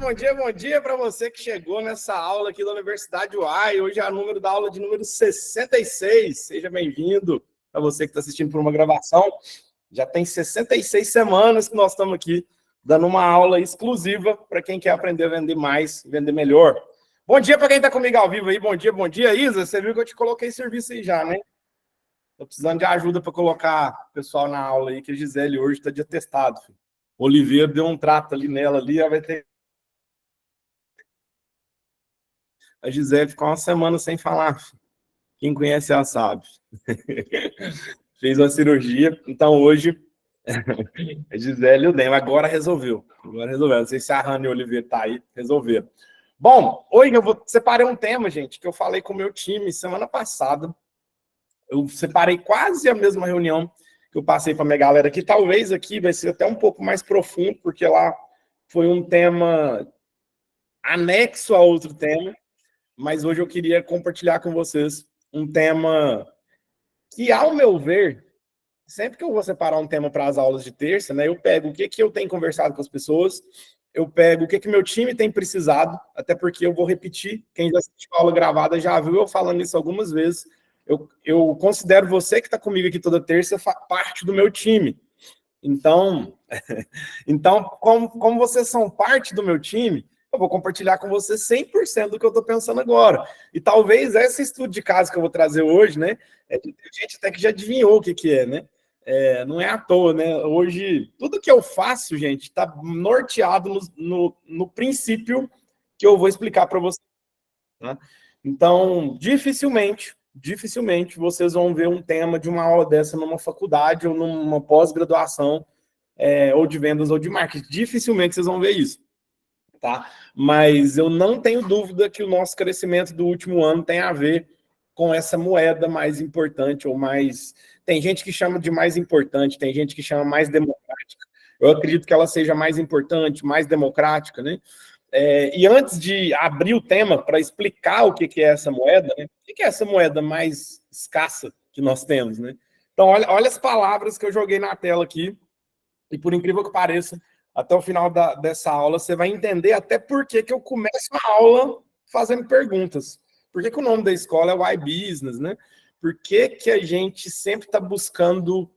bom dia para você que chegou nessa aula aqui da Universidade UAI. Hoje é a número da aula de número 66. Seja bem-vindo a você que está assistindo por uma gravação. Já tem 66 semanas que nós estamos aqui dando uma aula exclusiva para quem quer aprender a vender mais, vender melhor. Bom dia para quem está comigo ao vivo aí. Bom dia, Isa. Você viu que eu te coloquei serviço aí já, né? Estou precisando de ajuda para colocar o pessoal na aula aí, que a Gisele hoje está de atestado. Filho. O Oliveira deu um trato ali nela, ali, ela vai ter. A Gisele ficou uma semana sem falar. Quem conhece ela sabe. Fez uma cirurgia, então hoje a Gisele e o Dema agora resolveu. Não sei se a Rani e o Oliveira tá aí, resolveram. Bom, hoje eu separei um tema, gente, que eu falei com o meu time semana passada. Eu separei quase a mesma reunião que eu passei para a minha galera aqui. Talvez aqui vai ser até um pouco mais profundo, porque lá foi um tema anexo a outro tema. Mas hoje eu queria compartilhar com vocês um tema que, ao meu ver, sempre que eu vou separar um tema para as aulas de terça, né, eu pego o que eu tenho conversado com as pessoas, eu pego o que meu time tem precisado, até porque eu vou repetir, quem já assistiu a aula gravada já viu eu falando isso algumas vezes, eu considero você que está comigo aqui toda terça parte do meu time. Então, como vocês são parte do meu time, eu vou compartilhar com você 100% do que eu estou pensando agora. E talvez esse estudo de caso que eu vou trazer hoje, né? Tem gente até que já adivinhou o que é, né? Não é à toa, né? Hoje, tudo que eu faço, gente, está norteado no princípio que eu vou explicar para você. Tá? Então, dificilmente vocês vão ver um tema de uma aula dessa numa faculdade ou numa pós-graduação, ou de vendas ou de marketing. Dificilmente vocês vão ver isso. Tá? Mas eu não tenho dúvida que o nosso crescimento do último ano tem a ver com essa moeda mais importante ou mais... Tem gente que chama de mais importante, tem gente que chama mais democrática. Eu acredito que ela seja mais importante, mais democrática, né? E antes de abrir o tema para explicar o que é essa moeda, né? O que é essa moeda mais escassa que nós temos, né? Então, olha as palavras que eu joguei na tela aqui, e por incrível que pareça, até o final dessa aula, você vai entender até por que eu começo a aula fazendo perguntas. Por que o nome da escola é Why Business, né? Por que a gente sempre está buscando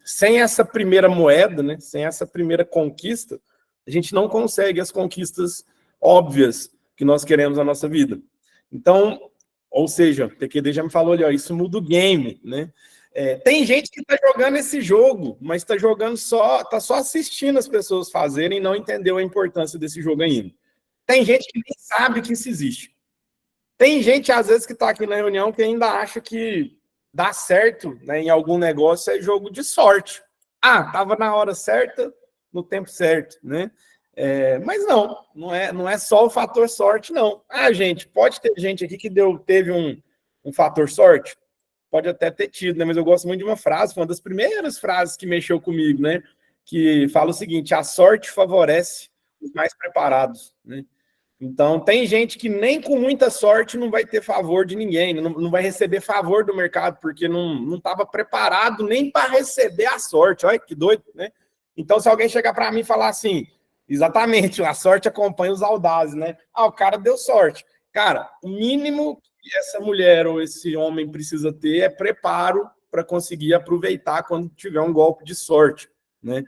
sem essa primeira moeda, né? Sem essa primeira conquista, a gente não consegue as conquistas óbvias que nós queremos na nossa vida. Então, ou seja, o PQD já me falou ali, ó, isso muda o game, né? Tem gente que está jogando esse jogo, mas está jogando está só assistindo as pessoas fazerem e não entendeu a importância desse jogo ainda. Tem gente que nem sabe que isso existe. Tem gente, às vezes, que está aqui na reunião que ainda acha que dar certo, né, em algum negócio é jogo de sorte. Estava na hora certa, no tempo certo, né? Mas não é só o fator sorte, não. Gente, pode ter gente aqui que teve um fator sorte? Pode até ter tido, né? Mas eu gosto muito de uma frase, foi uma das primeiras frases que mexeu comigo, né? Que fala o seguinte: a sorte favorece os mais preparados, né? Então, tem gente que nem com muita sorte não vai ter favor de ninguém, não vai receber favor do mercado, porque não estava preparado nem para receber a sorte. Olha que doido, né? Então, se alguém chegar para mim e falar assim, exatamente, a sorte acompanha os audazes, né? O cara deu sorte. Cara, o mínimo que essa mulher ou esse homem precisa ter é preparo para conseguir aproveitar quando tiver um golpe de sorte, né?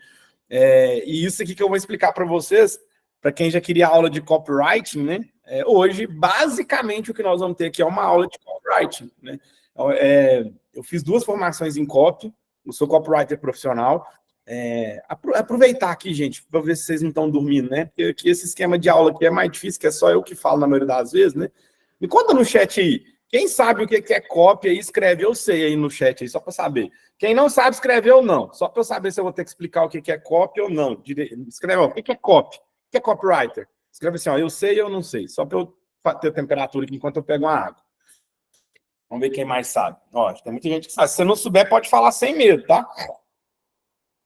E isso aqui que eu vou explicar para vocês, para quem já queria aula de copywriting, né? Hoje, basicamente, o que nós vamos ter aqui é uma aula de copywriting, né? Eu fiz 2 formações em copy, eu sou copywriter profissional. Aproveitar aqui, gente, para ver se vocês não estão dormindo, né? Porque aqui esse esquema de aula aqui é mais difícil, que é só eu que falo na maioria das vezes, né? Me conta no chat aí. Quem sabe o que é copy aí, escreve eu sei aí no chat aí, só para saber. Quem não sabe, escreve eu não. Só para eu saber se eu vou ter que explicar o que é copy ou não. Escreve, ó, o que é copy? O que é copywriter? Escreve assim, ó, eu sei ou não sei. Só para eu ter temperatura aqui enquanto eu pego uma água. Vamos ver quem mais sabe. Ó, tem muita gente que sabe. Se você não souber, pode falar sem medo, tá?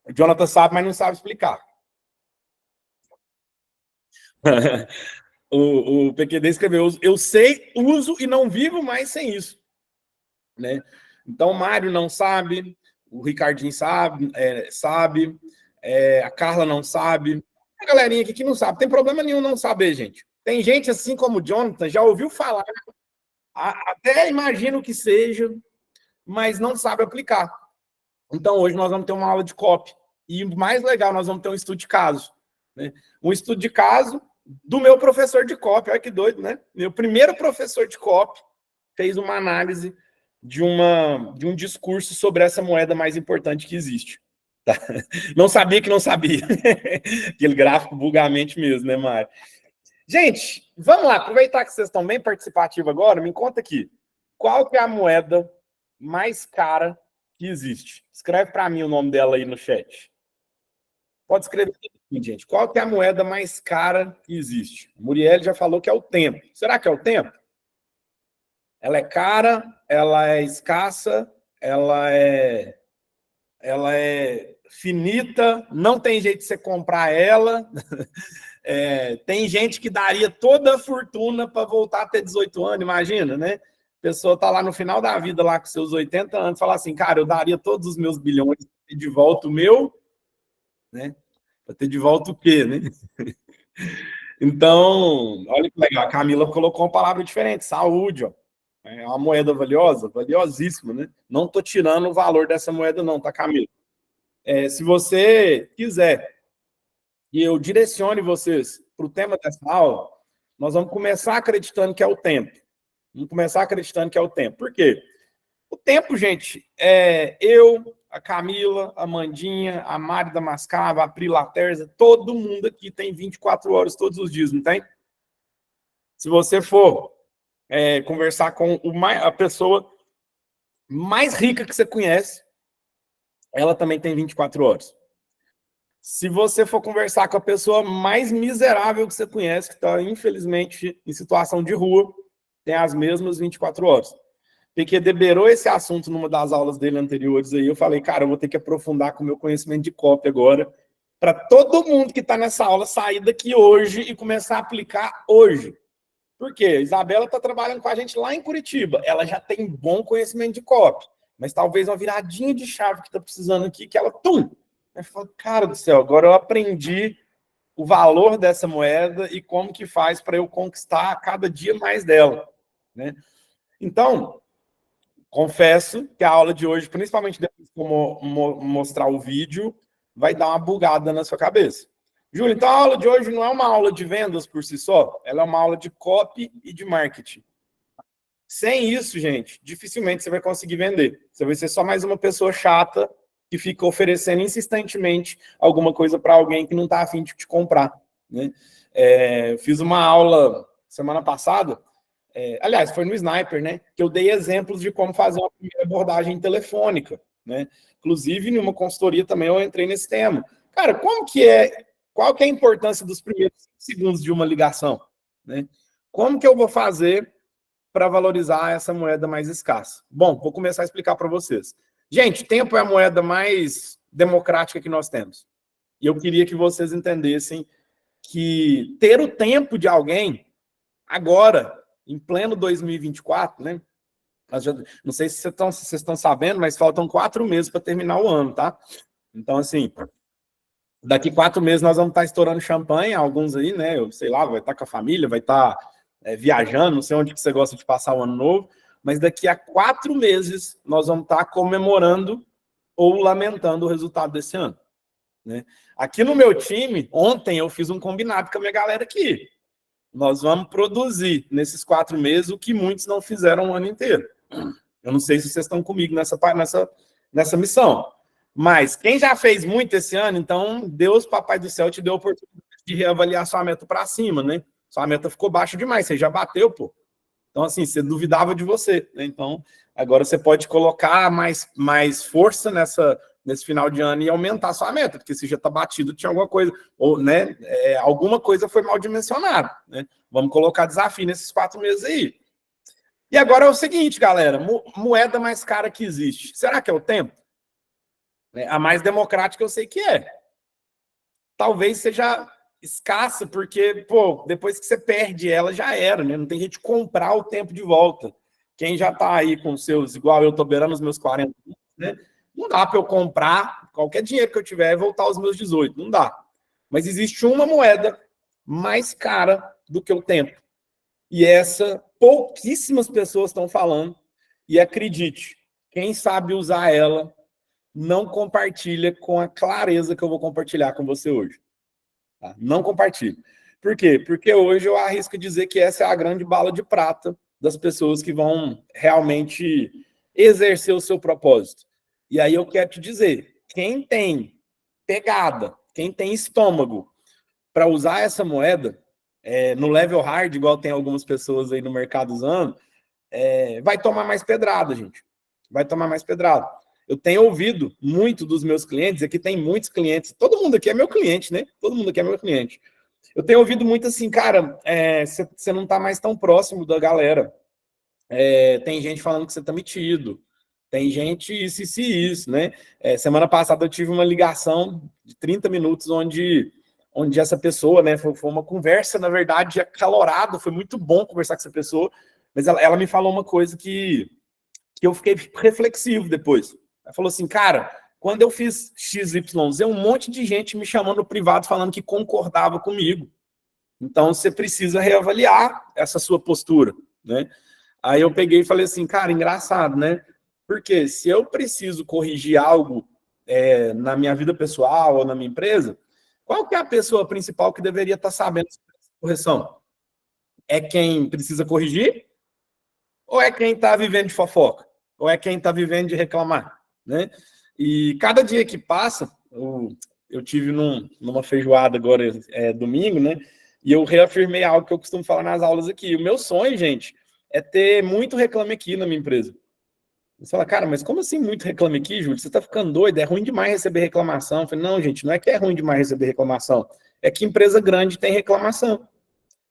O Jonathan sabe, mas não sabe explicar. O PQD escreveu, eu sei, uso e não vivo mais sem isso, né? Então, o Mário não sabe, o Ricardinho sabe, a Carla não sabe, A galerinha aqui que não sabe, tem problema nenhum não saber, gente. Tem gente assim como o Jonathan, já ouviu falar, até imagino que seja, mas não sabe aplicar. Então, hoje nós vamos ter uma aula de copy. E o mais legal, nós vamos ter um estudo de caso. Né? Um estudo de caso do meu professor de copy. Olha que doido, né? Meu primeiro professor de copy fez uma análise de um discurso sobre essa moeda mais importante que existe. Tá? Não sabia que não sabia. Aquele gráfico vulgarmente mesmo, né, Mário? Gente, vamos lá. Aproveitar que vocês estão bem participativos agora, me conta aqui. Qual que é a moeda mais cara que existe? Escreve para mim o nome dela aí no chat. Pode escrever aqui, gente. Qual que é a moeda mais cara que existe? A Muriel já falou que é o tempo. Será que é o tempo? Ela é cara, ela é escassa, ela é finita, não tem jeito de você comprar ela. Tem gente que daria toda a fortuna para voltar a ter 18 anos, imagina, né? A pessoa está lá no final da vida, lá com seus 80 anos, fala assim, cara, eu daria todos os meus bilhões para ter de volta o meu, né? Para ter de volta o quê, né? Então, olha que legal, a Camila colocou uma palavra diferente, saúde, ó. É uma moeda valiosa, valiosíssima, né? Não estou tirando o valor dessa moeda não, tá, Camila? Se você quiser que eu direcione vocês para o tema dessa aula, nós vamos começar acreditando que é o tempo. Vamos começar acreditando que é o tempo. Por quê? O tempo, gente, eu, a Camila, a Mandinha, a Mari da Mascava, a Pri Laterza, todo mundo aqui tem 24 horas todos os dias, não tem? Se você for conversar com a pessoa mais rica que você conhece, ela também tem 24 horas. Se você for conversar com a pessoa mais miserável que você conhece, que está, infelizmente, em situação de rua, tem as mesmas 24 horas. Porque deberou esse assunto numa das aulas dele anteriores aí, eu falei, cara, eu vou ter que aprofundar com o meu conhecimento de copy agora, para todo mundo que está nessa aula sair daqui hoje e começar a aplicar hoje. Por quê? A Isabela está trabalhando com a gente lá em Curitiba, ela já tem bom conhecimento de copy, mas talvez uma viradinha de chave que está precisando aqui, que ela, eu falo, cara do céu, agora eu aprendi o valor dessa moeda e como que faz para eu conquistar cada dia mais dela, né? Então, confesso que a aula de hoje, principalmente depois que eu mostrar o vídeo, vai dar uma bugada na sua cabeça. Júlio, então a aula de hoje não é uma aula de vendas por si só, ela é uma aula de copy e de marketing. Sem isso, gente, dificilmente você vai conseguir vender. Você vai ser só mais uma pessoa chata que fica oferecendo insistentemente alguma coisa para alguém que não está afim de te comprar, né? Fiz uma aula semana passada, aliás, foi no Sniper, né? Que eu dei exemplos de como fazer uma primeira abordagem telefônica, né? Inclusive, em uma consultoria também eu entrei nesse tema. Cara, qual que é a importância dos primeiros segundos de uma ligação, né? Como que eu vou fazer para valorizar essa moeda mais escassa? Bom, vou começar a explicar para vocês. Gente, tempo é a moeda mais democrática que nós temos. E eu queria que vocês entendessem que ter o tempo de alguém, agora, em pleno 2024, né? Não sei se vocês estão sabendo, mas faltam 4 meses para terminar o ano, tá? Então, assim, daqui 4 meses nós vamos estar estourando champanhe, alguns aí, né? Eu sei lá, vai estar com a família, vai estar viajando, não sei onde que você gosta de passar o ano novo, mas daqui a 4 meses nós vamos estar comemorando ou lamentando o resultado desse ano, né? Aqui no meu time, ontem eu fiz um combinado com a minha galera aqui. Nós vamos produzir nesses 4 meses o que muitos não fizeram o ano inteiro. Eu não sei se vocês estão comigo nessa missão, mas quem já fez muito esse ano, então Deus, Papai do Céu, te deu a oportunidade de reavaliar sua meta para cima, né? Sua meta ficou baixa demais, você já bateu, pô. Então, assim, você duvidava de você, né? Então, agora você pode colocar mais força nesse final de ano e aumentar a sua meta, porque se já está batido, tinha alguma coisa, ou, né, alguma coisa foi mal dimensionada, né? Vamos colocar desafio nesses 4 meses aí. E agora é o seguinte, galera, moeda mais cara que existe. Será que é o tempo? A mais democrática eu sei que é. Talvez seja escassa, porque, pô, depois que você perde ela, já era, né? Não tem jeito de comprar o tempo de volta. Quem já tá aí com seus, igual eu tô beirando os meus 40, né? Não dá para eu comprar qualquer dinheiro que eu tiver e voltar aos meus 18, não dá. Mas existe uma moeda mais cara do que o tempo. E essa pouquíssimas pessoas estão falando. E acredite, quem sabe usar ela não compartilha com a clareza que eu vou compartilhar com você hoje. Tá? Não compartilhe. Por quê? Porque hoje eu arrisco dizer que essa é a grande bala de prata das pessoas que vão realmente exercer o seu propósito. E aí eu quero te dizer, quem tem pegada, quem tem estômago para usar essa moeda, no level hard, igual tem algumas pessoas aí no mercado usando, vai tomar mais pedrada, gente. Vai tomar mais pedrada. Eu tenho ouvido muito dos meus clientes, aqui tem muitos clientes, todo mundo aqui é meu cliente, né? Todo mundo aqui é meu cliente. Eu tenho ouvido muito assim, cara, você não tá mais tão próximo da galera. Tem gente falando que você tá metido. Tem gente isso, né? Semana passada eu tive uma ligação de 30 minutos onde essa pessoa, né, foi uma conversa, na verdade, acalorada, foi muito bom conversar com essa pessoa, mas ela me falou uma coisa que eu fiquei reflexivo depois. Ela falou assim, cara, quando eu fiz XYZ, um monte de gente me chamando no privado falando que concordava comigo. Então, você precisa reavaliar essa sua postura, né? Aí eu peguei e falei assim, cara, engraçado, né? Porque se eu preciso corrigir algo na minha vida pessoal ou na minha empresa, qual que é a pessoa principal que deveria estar sabendo essa correção? É quem precisa corrigir? Ou é quem está vivendo de fofoca? Ou é quem está vivendo de reclamar? Né? E cada dia que passa, eu tive numa feijoada agora, domingo, né? E eu reafirmei algo que eu costumo falar nas aulas aqui. O meu sonho, gente, é ter muito Reclame Aqui na minha empresa. Você fala, cara, mas como assim muito Reclame Aqui, Júlio? Você está ficando doido? É ruim demais receber reclamação. Eu falei, não, gente, não é que é ruim demais receber reclamação. É que empresa grande tem reclamação.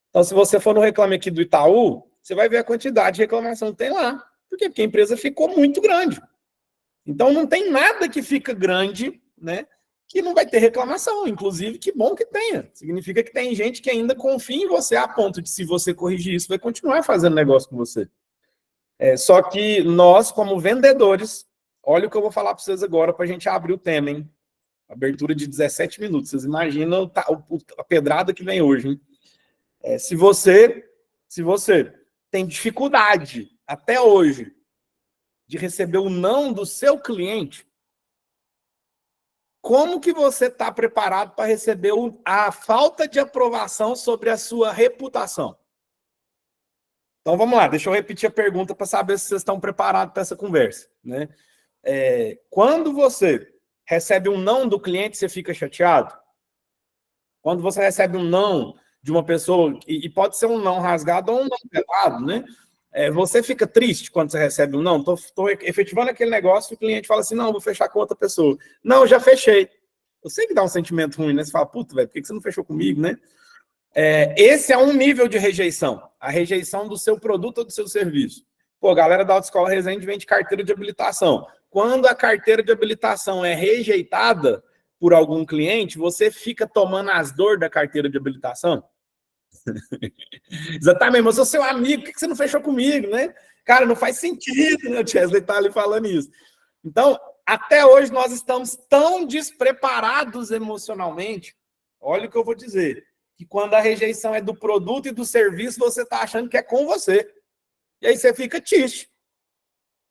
Então, se você for no Reclame Aqui do Itaú, você vai ver a quantidade de reclamação que tem lá. Por quê? Porque a empresa ficou muito grande. Então, não tem nada que fica grande, né, que não vai ter reclamação. Inclusive, que bom que tenha. Significa que tem gente que ainda confia em você a ponto de, se você corrigir isso, vai continuar fazendo negócio com você. Só que nós, como vendedores, olha o que eu vou falar para vocês agora para a gente abrir o tema, hein? Abertura de 17 minutos. Vocês imaginam a pedrada que vem hoje, hein? Se você tem dificuldade até hoje de receber o não do seu cliente, como que você está preparado para receber a falta de aprovação sobre a sua reputação? Então vamos lá, deixa eu repetir a pergunta para saber se vocês estão preparados para essa conversa, né? Quando você recebe um não do cliente, você fica chateado? Quando você recebe um não de uma pessoa, e pode ser um não rasgado ou um não pelado, né? Você fica triste quando você recebe um não? Estou efetivando aquele negócio e o cliente fala assim, não, vou fechar com outra pessoa. Não, já fechei. Eu sei que dá um sentimento ruim, né? Você fala, puta, velho, por que você não fechou comigo, né? Esse é um nível de rejeição. A rejeição do seu produto ou do seu serviço. Pô, a galera da Autoescola Resende vende carteira de habilitação. Quando a carteira de habilitação é rejeitada por algum cliente, você fica tomando as dores da carteira de habilitação? Exatamente, mas eu sou seu amigo, por que você não fechou comigo, né? Cara, não faz sentido, né? O Chesley tá ali falando isso. Então, até hoje nós estamos tão despreparados emocionalmente, olha o que eu vou dizer, que quando a rejeição é do produto e do serviço, você tá achando que é com você. E aí você fica triste.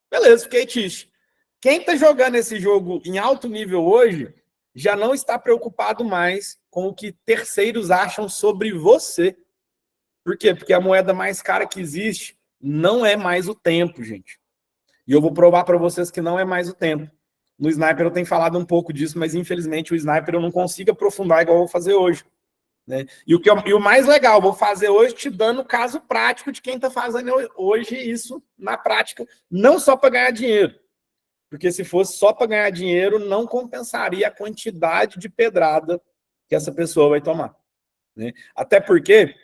Beleza, fiquei triste. Quem tá jogando esse jogo em alto nível hoje já não está preocupado mais com o que terceiros acham sobre você. Por quê? Porque a moeda mais cara que existe não é mais o tempo, gente. E eu vou provar para vocês que não é mais o tempo. No Sniper eu tenho falado um pouco disso, mas infelizmente o Sniper eu não consigo aprofundar igual eu vou fazer hoje. Né? E o mais legal, eu vou fazer hoje te dando o caso prático de quem está fazendo hoje isso na prática, não só para ganhar dinheiro. Porque se fosse só para ganhar dinheiro, não compensaria a quantidade de pedrada que essa pessoa vai tomar. Né? Até porque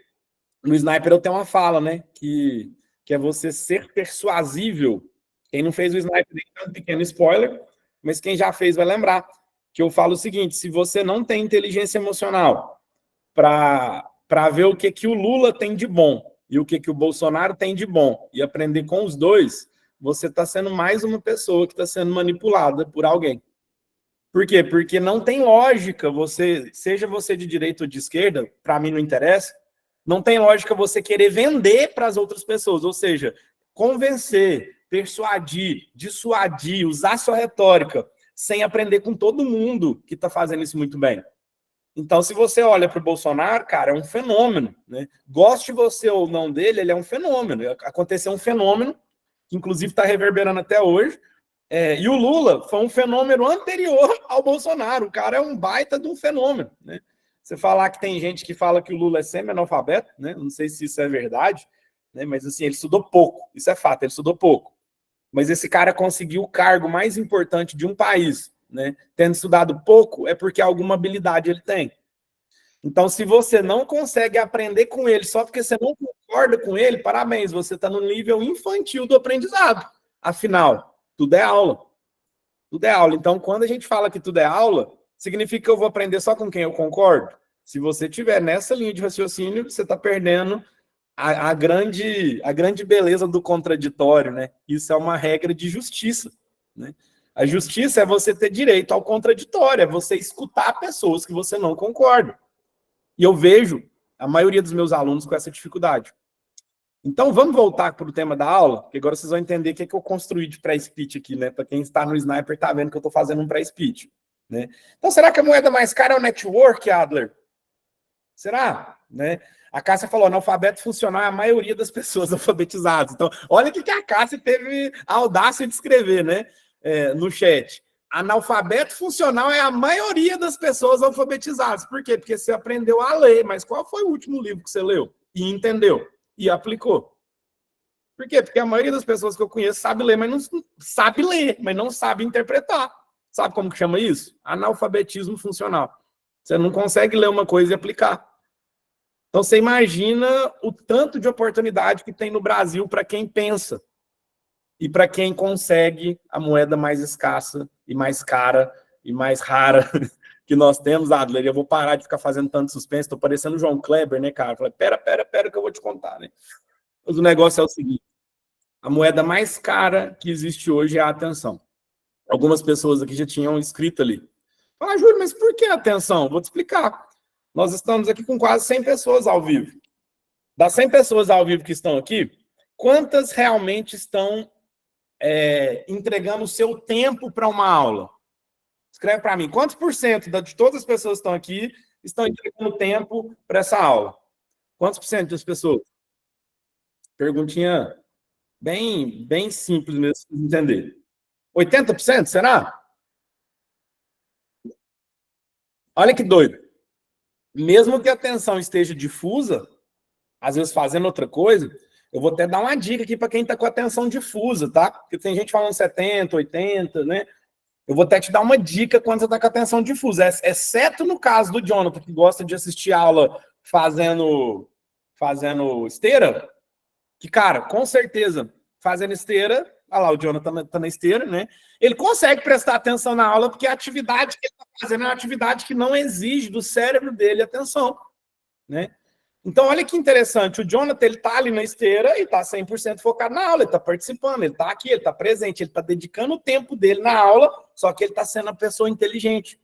no Sniper eu tenho uma fala, né? Que é você ser persuasível. Quem não fez o Sniper tem um pequeno spoiler, mas quem já fez vai lembrar. Que eu falo o seguinte, se você não tem inteligência emocional para ver o que o Lula tem de bom e o que o Bolsonaro tem de bom e aprender com os dois, você está sendo mais uma pessoa que está sendo manipulada por alguém. Por quê? Porque não tem lógica você, seja você de direita ou de esquerda, para mim não interessa, não tem lógica você querer vender para as outras pessoas, ou seja, convencer, persuadir, dissuadir, usar sua retórica, sem aprender com todo mundo que está fazendo isso muito bem. Então, se você olha para o Bolsonaro, cara, é um fenômeno, né? Goste você ou não dele, ele é um fenômeno. Aconteceu um fenômeno, que inclusive está reverberando até hoje, e o Lula foi um fenômeno anterior ao Bolsonaro. O cara é um baita de um fenômeno, né? Você falar que tem gente que fala que o Lula é semi-analfabeto, né? Não sei se isso é verdade, né? Mas assim, ele estudou pouco. Isso é fato, ele estudou pouco. Mas esse cara conseguiu o cargo mais importante de um país, né? Tendo estudado pouco, é porque alguma habilidade ele tem. Então, se você não consegue aprender com ele só porque você não concorda com ele, parabéns, você está no nível infantil do aprendizado. Afinal, tudo é aula. Tudo é aula. Então, quando a gente fala que tudo é aula, significa que eu vou aprender só com quem eu concordo? Se você estiver nessa linha de raciocínio, você está perdendo a grande beleza do contraditório, né? Isso é uma regra de justiça, né? A justiça é você ter direito ao contraditório, é você escutar pessoas que você não concorda. E eu vejo a maioria dos meus alunos com essa dificuldade. Então, vamos voltar para o tema da aula, que agora vocês vão entender o que eu construí de pré-speech aqui, né? Para quem está no Sniper, está vendo que eu estou fazendo um pré-speech, né? Então, será que a moeda mais cara é o network, Adler? Será? Né? A Cássia falou, analfabeto funcional é a maioria das pessoas alfabetizadas. Então, olha o que a Cássia teve a audácia de escrever, né? No chat. Analfabeto funcional é a maioria das pessoas alfabetizadas. Por quê? Porque você aprendeu a ler, mas qual foi o último livro que você leu? E entendeu? E aplicou. Por quê? Porque a maioria das pessoas que eu conheço sabe ler, mas não sabe interpretar. Sabe como que chama isso? Analfabetismo funcional. Você não consegue ler uma coisa e aplicar. Então, você imagina o tanto de oportunidade que tem no Brasil para quem pensa e para quem consegue a moeda mais escassa e mais cara e mais rara que nós temos, Adler. Eu vou parar de ficar fazendo tanto suspense, estou parecendo o João Kleber, né, cara? Falei, pera que eu vou te contar, né? Mas o negócio é o seguinte, a moeda mais cara que existe hoje é a atenção. Algumas pessoas aqui já tinham escrito ali. Ah, Júlio, mas por que a atenção? Vou te explicar. Nós estamos aqui com quase 100 pessoas ao vivo. Das 100 pessoas ao vivo que estão aqui, quantas realmente estão entregando o seu tempo para uma aula? Escreve para mim, quantos por cento de todas as pessoas que estão aqui estão entregando tempo para essa aula? Quantos por cento das pessoas? Perguntinha bem simples mesmo de entender. 80%, será? Olha que doido. Mesmo que a atenção esteja difusa, às vezes fazendo outra coisa, eu vou até dar uma dica aqui para quem está com atenção difusa, tá? Porque tem gente falando 70, 80, né? Eu vou até te dar uma dica quando você está com atenção difusa, exceto no caso do Jonathan, que gosta de assistir aula fazendo esteira, que, cara, com certeza, fazendo esteira, olha lá, o Jonathan tá na esteira, né? Ele consegue prestar atenção na aula, porque a atividade que ele está fazendo é uma atividade que não exige do cérebro dele atenção, né? Então, olha que interessante, o Jonathan, ele tá ali na esteira e tá 100% focado na aula, ele tá participando, ele tá aqui, ele tá presente, ele tá dedicando o tempo dele na aula, só que ele tá sendo uma pessoa inteligente.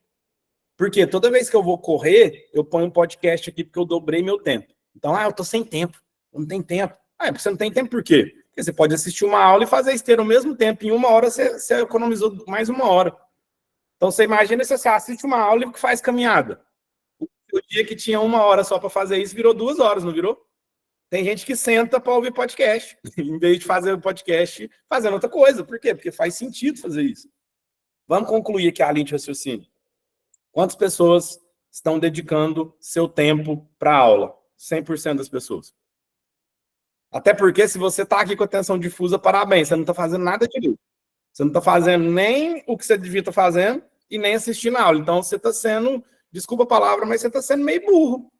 Porque toda vez que eu vou correr, eu ponho um podcast aqui porque eu dobrei meu tempo. Então, eu tô sem tempo, eu não tenho tempo. Você não tem tempo por quê? Porque você pode assistir uma aula e fazer esteira ao mesmo tempo, em uma hora você economizou mais uma hora. Então, você imagina se você assiste uma aula e faz caminhada. O dia que tinha uma hora só para fazer isso, virou 2 horas, não virou? Tem gente que senta para ouvir podcast, em vez de fazer o podcast fazendo outra coisa. Por quê? Porque faz sentido fazer isso. Vamos concluir aqui a linha de raciocínio. Quantas pessoas estão dedicando seu tempo para a aula? 100% das pessoas. Até porque, se você está aqui com atenção difusa, parabéns, você não está fazendo nada direito. Você não está fazendo nem o que você devia estar fazendo e nem assistindo a aula. Então, você está sendo... Desculpa a palavra, mas você está sendo meio burro.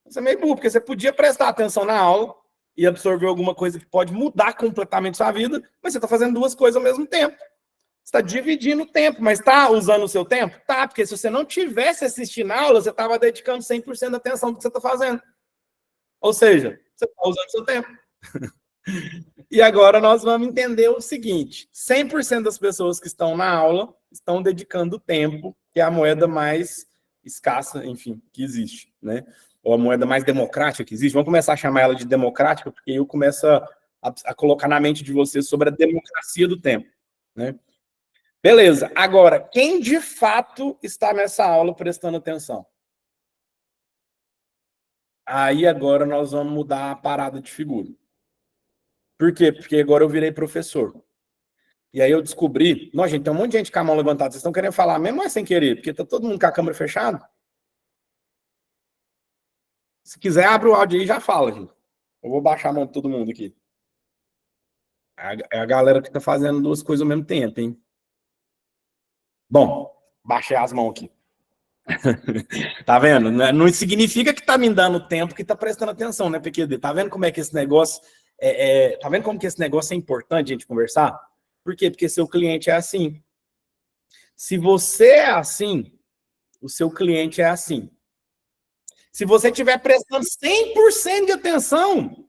Você é meio burro, porque você podia prestar atenção na aula e absorver alguma coisa que pode mudar completamente sua vida, mas você está fazendo 2 coisas ao mesmo tempo. Você está dividindo o tempo, mas está usando o seu tempo? Tá, porque se você não tivesse assistindo a aula, você estava dedicando 100% da atenção do que você está fazendo. Ou seja, você está usando o seu tempo. E agora nós vamos entender o seguinte, 100% das pessoas que estão na aula estão dedicando tempo, que é a moeda mais escassa, enfim, que existe, né? Ou a moeda mais democrática que existe. Vamos começar a chamar ela de democrática, porque eu começo a colocar na mente de vocês sobre a democracia do tempo, né? Beleza. Agora, quem de fato está nessa aula prestando atenção? Aí agora nós vamos mudar a parada de figura. Por quê? Porque agora eu virei professor. E aí eu descobri... Não, gente, tem um monte de gente com a mão levantada. Vocês estão querendo falar mesmo, mas sem querer? Porque tá todo mundo com a câmera fechada? Se quiser, abre o áudio aí e já fala, gente. Eu vou baixar a mão de todo mundo aqui. É a galera que tá fazendo duas coisas ao mesmo tempo, hein? Bom, baixei as mãos aqui. Tá vendo? Não significa que tá me dando tempo que tá prestando atenção, né, PQD? Tá vendo como é que esse negócio... tá vendo como que esse negócio é importante a gente conversar? Por quê? Porque seu cliente é assim. Se você é assim, o seu cliente é assim. Se você estiver prestando 100% de atenção,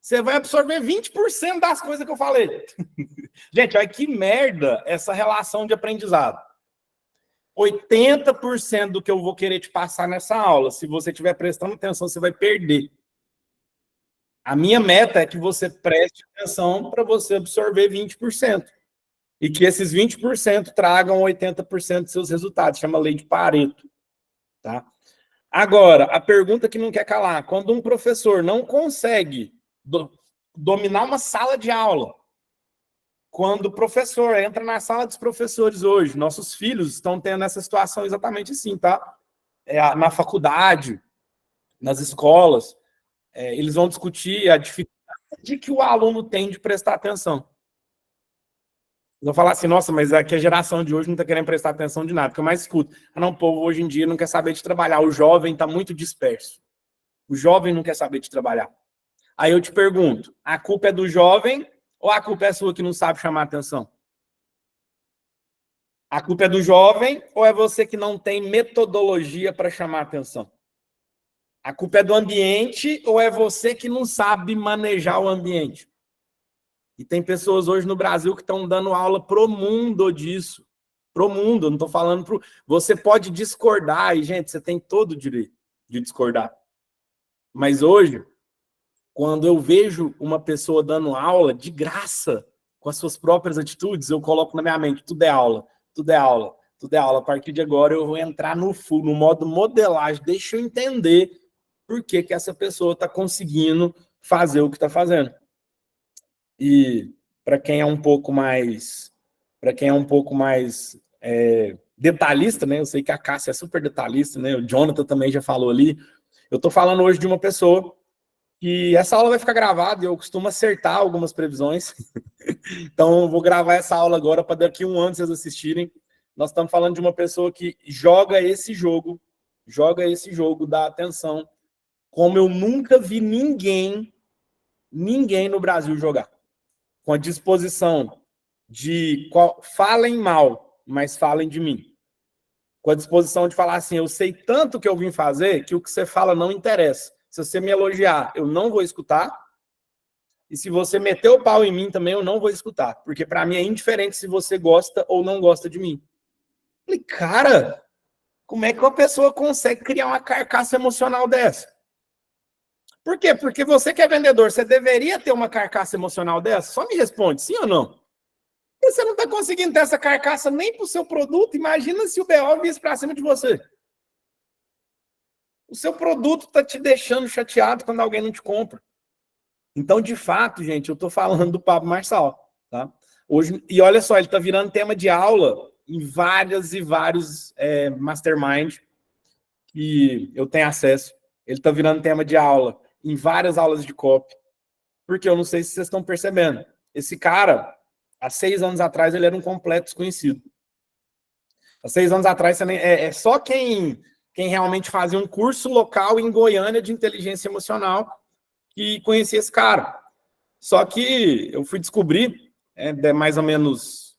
você vai absorver 20% das coisas que eu falei. Gente, olha que merda essa relação de aprendizado. 80% do que eu vou querer te passar nessa aula, se você estiver prestando atenção, você vai perder. A minha meta é que você preste atenção para você absorver 20%. E que esses 20% tragam 80% dos seus resultados. Chama lei de Pareto. Tá? Agora, a pergunta que não quer calar. Quando um professor não consegue dominar uma sala de aula, quando o professor entra na sala dos professores hoje, nossos filhos estão tendo essa situação exatamente assim, tá? Na faculdade, nas escolas, eles vão discutir a dificuldade que o aluno tem de prestar atenção. Eles vão falar assim, nossa, mas é que a geração de hoje não está querendo prestar atenção de nada, porque eu mais escuto. Não, o povo hoje em dia não quer saber de trabalhar, o jovem está muito disperso. O jovem não quer saber de trabalhar. Aí eu te pergunto, a culpa é do jovem ou a culpa é sua que não sabe chamar atenção? A culpa é do jovem ou é você que não tem metodologia para chamar atenção? A culpa é do ambiente ou é você que não sabe manejar o ambiente? E tem pessoas hoje no Brasil que estão dando aula pro mundo disso. Pro mundo, eu não estou falando pro... Você pode discordar, e, gente, você tem todo o direito de discordar. Mas hoje, quando eu vejo uma pessoa dando aula de graça, com as suas próprias atitudes, eu coloco na minha mente, tudo é aula, tudo é aula, tudo é aula. A partir de agora eu vou entrar no modo modelagem, deixa eu entender por que essa pessoa está conseguindo fazer o que está fazendo. E para quem é um pouco mais, detalhista, né? Eu sei que a Cássia é super detalhista, né? O Jonathan também já falou ali. Eu estou falando hoje de uma pessoa que essa aula vai ficar gravada e eu costumo acertar algumas previsões. Então, eu vou gravar essa aula agora para daqui a um ano vocês assistirem. Nós estamos falando de uma pessoa que joga esse jogo da atenção, como eu nunca vi ninguém no Brasil jogar. Com a disposição de falem mal, mas falem de mim. Com a disposição de falar assim, eu sei tanto que eu vim fazer que o que você fala não interessa. Se você me elogiar, eu não vou escutar. E se você meter o pau em mim também, eu não vou escutar. Porque para mim é indiferente se você gosta ou não gosta de mim. Eu falei, cara, como é que uma pessoa consegue criar uma carcaça emocional dessa? Por quê? Porque você que é vendedor, você deveria ter uma carcaça emocional dessa? Só me responde, sim ou não? E você não está conseguindo ter essa carcaça nem para o seu produto, imagina se o BO viesse para cima de você. O seu produto está te deixando chateado quando alguém não te compra. Então, de fato, gente, eu estou falando do Pablo Marçal, tá? Hoje, e olha só, ele está virando tema de aula em vários mastermind que eu tenho acesso. Ele está virando tema de aula em várias aulas de copy. Porque eu não sei se vocês estão percebendo. Esse cara, há 6 anos atrás, ele era um completo desconhecido. Há 6 anos atrás, só quem realmente fazia um curso local em Goiânia de inteligência emocional que conhecia esse cara. Só que eu fui descobrir, mais ou menos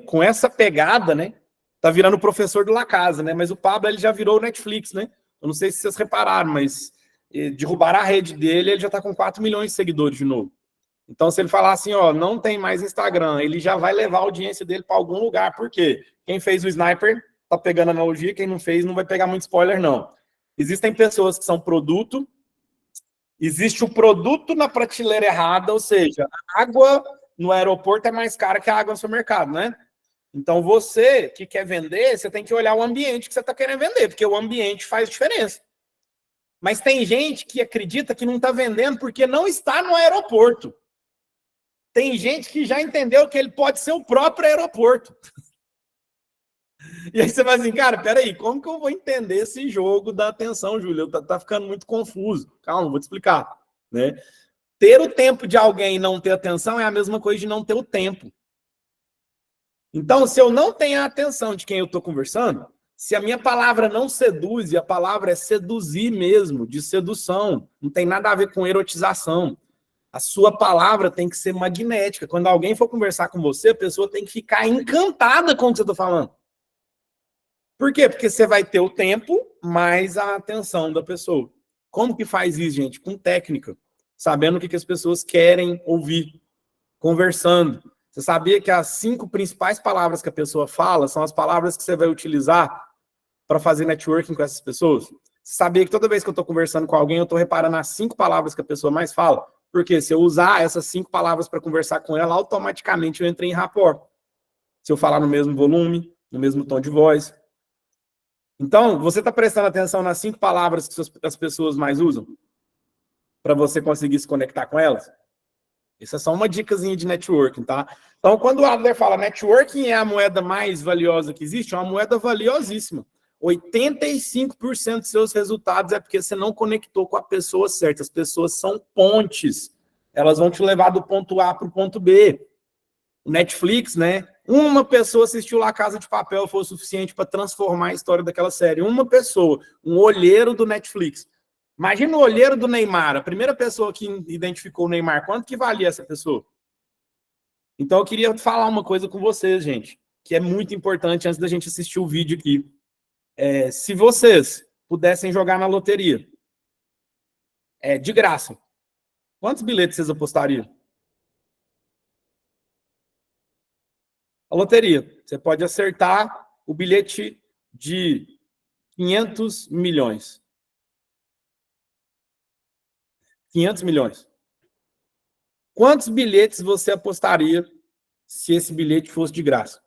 com essa pegada, né? Tá virando professor do La Casa, né? Mas o Pablo, ele já virou o Netflix, né? Eu não sei se vocês repararam, mas derrubaram a rede dele, ele já tá com 4 milhões de seguidores de novo. Então, se ele falar assim, ó, não tem mais Instagram, ele já vai levar a audiência dele para algum lugar. Por quê? Quem fez o Sniper tá pegando analogia, quem não fez não vai pegar muito spoiler, não. Existem pessoas que são produto, existe o produto na prateleira errada, ou seja, a água no aeroporto é mais cara que a água no supermercado, né? Então, você que quer vender, você tem que olhar o ambiente que você está querendo vender, porque o ambiente faz diferença. Mas tem gente que acredita que não está vendendo porque não está no aeroporto. Tem gente que já entendeu que ele pode ser o próprio aeroporto. E aí você vai assim, cara, peraí, como que eu vou entender esse jogo da atenção, Júlio? Tá ficando muito confuso. Calma, vou te explicar. Né? Ter o tempo de alguém e não ter atenção é a mesma coisa de não ter o tempo. Então, se eu não tenho a atenção de quem eu estou conversando, se a minha palavra não seduz, e a palavra é seduzir mesmo, de sedução, não tem nada a ver com erotização. A sua palavra tem que ser magnética. Quando alguém for conversar com você, a pessoa tem que ficar encantada com o que você está falando. Por quê? Porque você vai ter o tempo mais a atenção da pessoa. Como que faz isso, gente? Com técnica. Sabendo o que as pessoas querem ouvir. Conversando. Você sabia que as 5 principais palavras que a pessoa fala são as palavras que você vai utilizar para fazer networking com essas pessoas? Você sabia que toda vez que eu estou conversando com alguém, eu estou reparando as 5 palavras que a pessoa mais fala? Porque se eu usar essas 5 palavras para conversar com ela, automaticamente eu entrei em rapport. Se eu falar no mesmo volume, no mesmo tom de voz. Então, você está prestando atenção nas 5 palavras que as pessoas mais usam? Para você conseguir se conectar com elas? Isso é só uma dicasinha de networking, tá? Então, quando o Adler fala networking é a moeda mais valiosa que existe, é uma moeda valiosíssima. 85% dos seus resultados é porque você não conectou com a pessoa certa. As pessoas são pontes. Elas vão te levar do ponto A para o ponto B. O Netflix, né? Uma pessoa assistiu La Casa de Papel foi o suficiente para transformar a história daquela série. Uma pessoa, um olheiro do Netflix. Imagina o olheiro do Neymar, a primeira pessoa que identificou o Neymar. Quanto que valia essa pessoa? Então, eu queria falar uma coisa com vocês, gente, que é muito importante antes da gente assistir o vídeo aqui. Se vocês pudessem jogar na loteria, de graça, quantos bilhetes vocês apostariam? A loteria. Você pode acertar o bilhete de 500 milhões. 500 milhões. Quantos bilhetes você apostaria se esse bilhete fosse de graça?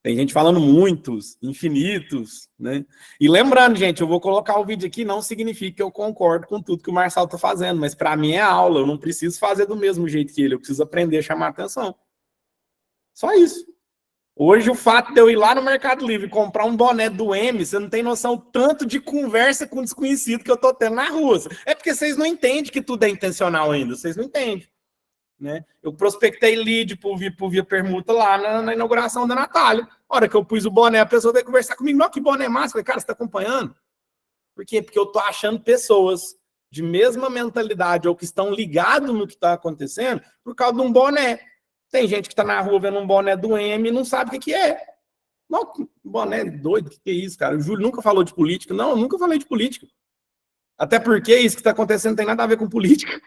Tem gente falando muitos, infinitos, né? E lembrando, gente, eu vou colocar o vídeo aqui, não significa que eu concordo com tudo que o Marçal está fazendo, mas para mim é aula, eu não preciso fazer do mesmo jeito que ele, eu preciso aprender a chamar a atenção. Só isso. Hoje, o fato de eu ir lá no Mercado Livre e comprar um boné do M, você não tem noção tanto de conversa com desconhecido que eu tô tendo na rua. É porque vocês não entendem que tudo é intencional ainda, vocês não entendem. Né? Eu prospectei lead por via permuta lá na inauguração da Natália. A hora que eu pus o boné, a pessoa veio conversar comigo. Não, que boné massa. Eu falei, cara, você tá acompanhando? Por quê? Porque eu tô achando pessoas de mesma mentalidade ou que estão ligados no que está acontecendo por causa de um boné. Tem gente que está na rua vendo um boné do M e não sabe o que é. Não, boné doido, o que é isso, cara? O Júlio nunca falou de política. Não, eu nunca falei de política. Até porque isso que está acontecendo não tem nada a ver com política.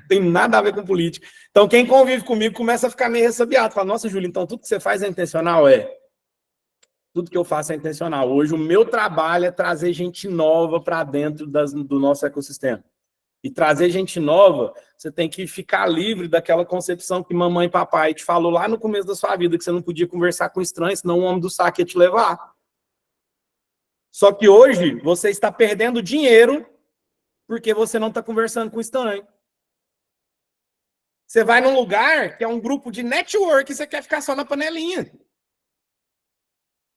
Tem nada a ver com política. Então, quem convive comigo começa a ficar meio ressabiado. Fala, nossa, Júlio, então tudo que você faz é intencional? Tudo que eu faço é intencional. Hoje, o meu trabalho é trazer gente nova para dentro do nosso ecossistema. E trazer gente nova, você tem que ficar livre daquela concepção que mamãe e papai te falou lá no começo da sua vida, que você não podia conversar com estranhos, senão o homem do saco ia te levar. Só que hoje, você está perdendo dinheiro porque você não está conversando com estranho. Você vai num lugar que é um grupo de network e você quer ficar só na panelinha.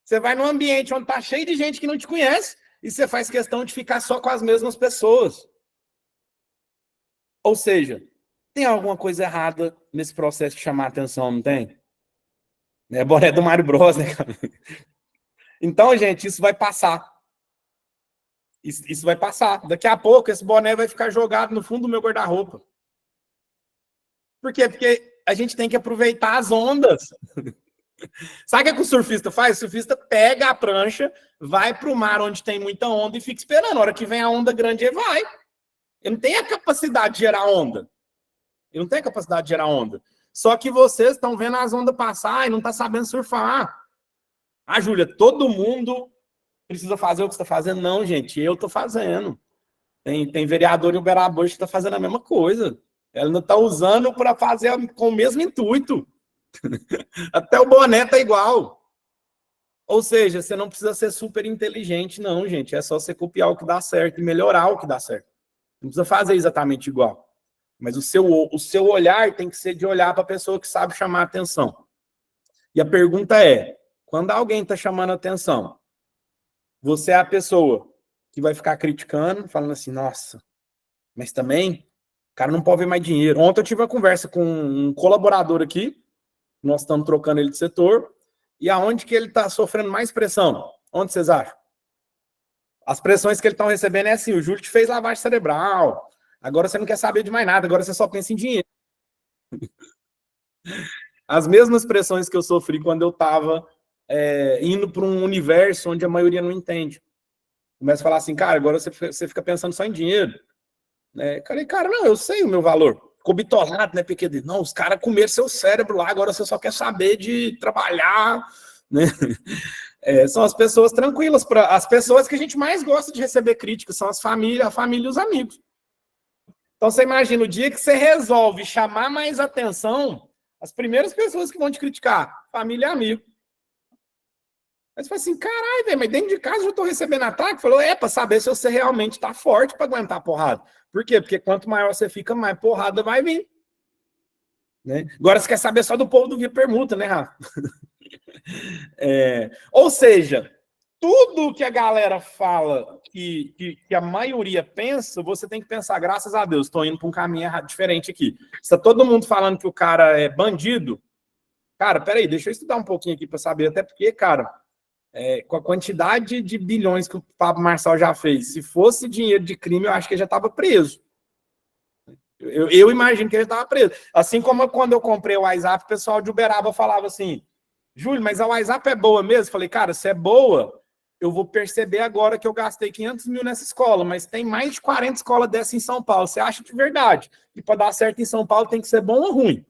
Você vai num ambiente onde está cheio de gente que não te conhece e você faz questão de ficar só com as mesmas pessoas. Ou seja, tem alguma coisa errada nesse processo de chamar a atenção, não tem? É boné do Mario Bros, né, cara? Então, gente, isso vai passar. Isso vai passar. Daqui a pouco, esse boné vai ficar jogado no fundo do meu guarda-roupa. Por quê? Porque a gente tem que aproveitar as ondas. Sabe o que, é que o surfista faz? O surfista pega a prancha, vai para o mar onde tem muita onda e fica esperando. A hora que vem a onda grande, ele vai. Ele não tem a capacidade de gerar onda. Ele não tem a capacidade de gerar onda. Só que vocês estão vendo as ondas passar e não estão sabendo surfar. Ah, Júlia, todo mundo precisa fazer o que você está fazendo? Não, gente, eu estou fazendo. Tem vereador em Uberaba hoje que está fazendo a mesma coisa. Ela não está usando para fazer com o mesmo intuito. Até o boné tá igual. Ou seja, você não precisa ser super inteligente, não, gente. É só você copiar o que dá certo e melhorar o que dá certo. Não precisa fazer exatamente igual. Mas o seu olhar tem que ser de olhar para a pessoa que sabe chamar a atenção. E a pergunta é, quando alguém está chamando a atenção, você é a pessoa que vai ficar criticando, falando assim, nossa, mas também o cara não pode ver mais dinheiro. Ontem eu tive uma conversa com um colaborador aqui, nós estamos trocando ele de setor, e aonde que ele está sofrendo mais pressão? Onde vocês acham? As pressões que ele está recebendo é assim, o Júlio te fez lavagem cerebral, agora você não quer saber de mais nada, agora você só pensa em dinheiro. As mesmas pressões que eu sofri quando eu estava indo para um universo onde a maioria não entende. Começa a falar assim, cara, agora você fica pensando só em dinheiro. Falei, cara, não, eu sei o meu valor. Ficou bitolado, né, PQD? Não, os caras comeram seu cérebro lá, agora você só quer saber de trabalhar, né? São as pessoas tranquilas, as pessoas que a gente mais gosta de receber críticas, são a família e os amigos. Então você imagina, o dia que você resolve chamar mais atenção, as primeiras pessoas que vão te criticar, família e amigo. Aí você fala assim, caralho, velho, mas dentro de casa eu já tô recebendo ataque. Falou, para saber se você realmente tá forte para aguentar a porrada. Por quê? Porque quanto maior você fica, mais porrada vai vir. Né? Agora você quer saber só do povo do Via Permuta, né, Rafa? Ou seja, tudo que a galera fala que a maioria pensa, você tem que pensar, graças a Deus, estou indo para um caminho diferente aqui. Está todo mundo falando que o cara é bandido. Cara, peraí, deixa eu estudar um pouquinho aqui para saber, até porque, cara, com a quantidade de bilhões que o Pablo Marçal já fez, se fosse dinheiro de crime, eu acho que ele já estava preso. Eu imagino que ele estava preso. Assim como quando eu comprei o WhatsApp, o pessoal de Uberaba falava assim, Júlio, mas a WhatsApp é boa mesmo? Falei, cara, se é boa, eu vou perceber agora que eu gastei 500 mil nessa escola, mas tem mais de 40 escolas dessa em São Paulo. Você acha de verdade que para dar certo em São Paulo tem que ser bom ou ruim?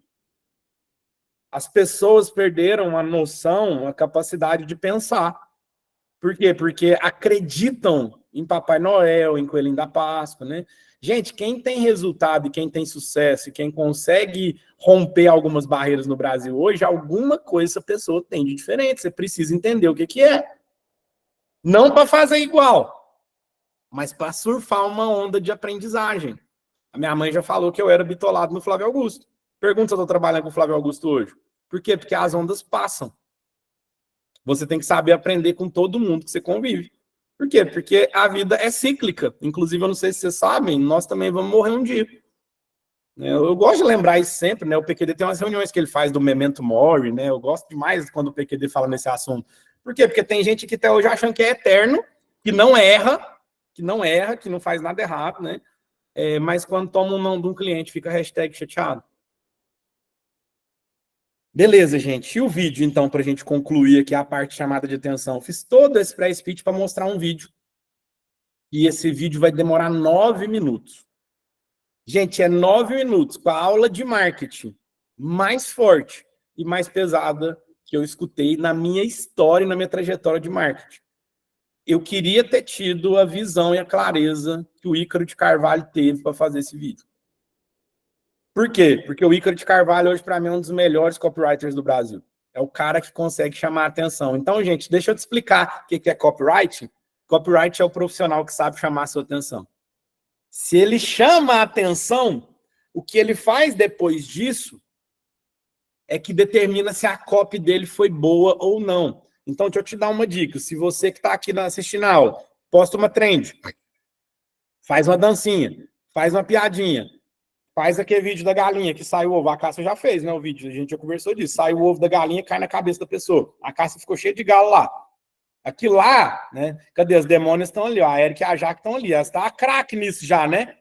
As pessoas perderam a noção, a capacidade de pensar. Por quê? Porque acreditam em Papai Noel, em Coelhinho da Páscoa, né? Gente, quem tem resultado e quem tem sucesso e quem consegue romper algumas barreiras no Brasil hoje, alguma coisa essa pessoa tem de diferente. Você precisa entender o que é. Não para fazer igual, mas para surfar uma onda de aprendizagem. A minha mãe já falou que eu era bitolado no Flávio Augusto. Pergunta se eu estou trabalhando com o Flávio Augusto hoje. Por quê? Porque as ondas passam. Você tem que saber aprender com todo mundo que você convive. Por quê? Porque a vida é cíclica. Inclusive, eu não sei se vocês sabem, nós também vamos morrer um dia. Eu gosto de lembrar isso sempre, né? O PQD tem umas reuniões que ele faz do Memento Mori, né? Eu gosto demais quando o PQD fala nesse assunto. Por quê? Porque tem gente que até hoje achando que é eterno, que não erra, que não faz nada errado, né? Mas quando toma um não de um cliente, fica #chateado. Beleza, gente. E o vídeo, então, para a gente concluir aqui a parte chamada de atenção? Fiz todo esse pré-speech para mostrar um vídeo. E esse vídeo vai demorar 9 minutos. Gente, é 9 minutos com a aula de marketing mais forte e mais pesada que eu escutei na minha história e na minha trajetória de marketing. Eu queria ter tido a visão e a clareza que o Ícaro de Carvalho teve para fazer esse vídeo. Por quê? Porque o Ícaro de Carvalho hoje, para mim, é um dos melhores copywriters do Brasil. É o cara que consegue chamar a atenção. Então, gente, deixa eu te explicar o que é copywriting. Copywriting é o profissional que sabe chamar a sua atenção. Se ele chama a atenção, o que ele faz depois disso é que determina se a copy dele foi boa ou não. Então, deixa eu te dar uma dica. Se você que está aqui assistindo a aula, posta uma trend, faz uma dancinha, faz uma piadinha, faz aquele vídeo da galinha que sai o ovo. A Cássia já fez, né? O vídeo, a gente já conversou disso. Sai o ovo da galinha, cai na cabeça da pessoa. A Cássia ficou cheia de galo lá. Aqui lá, né? Cadê? As demônios estão ali, ó. A Erika e a Jaque estão ali. Elas estão a craque nisso já, né?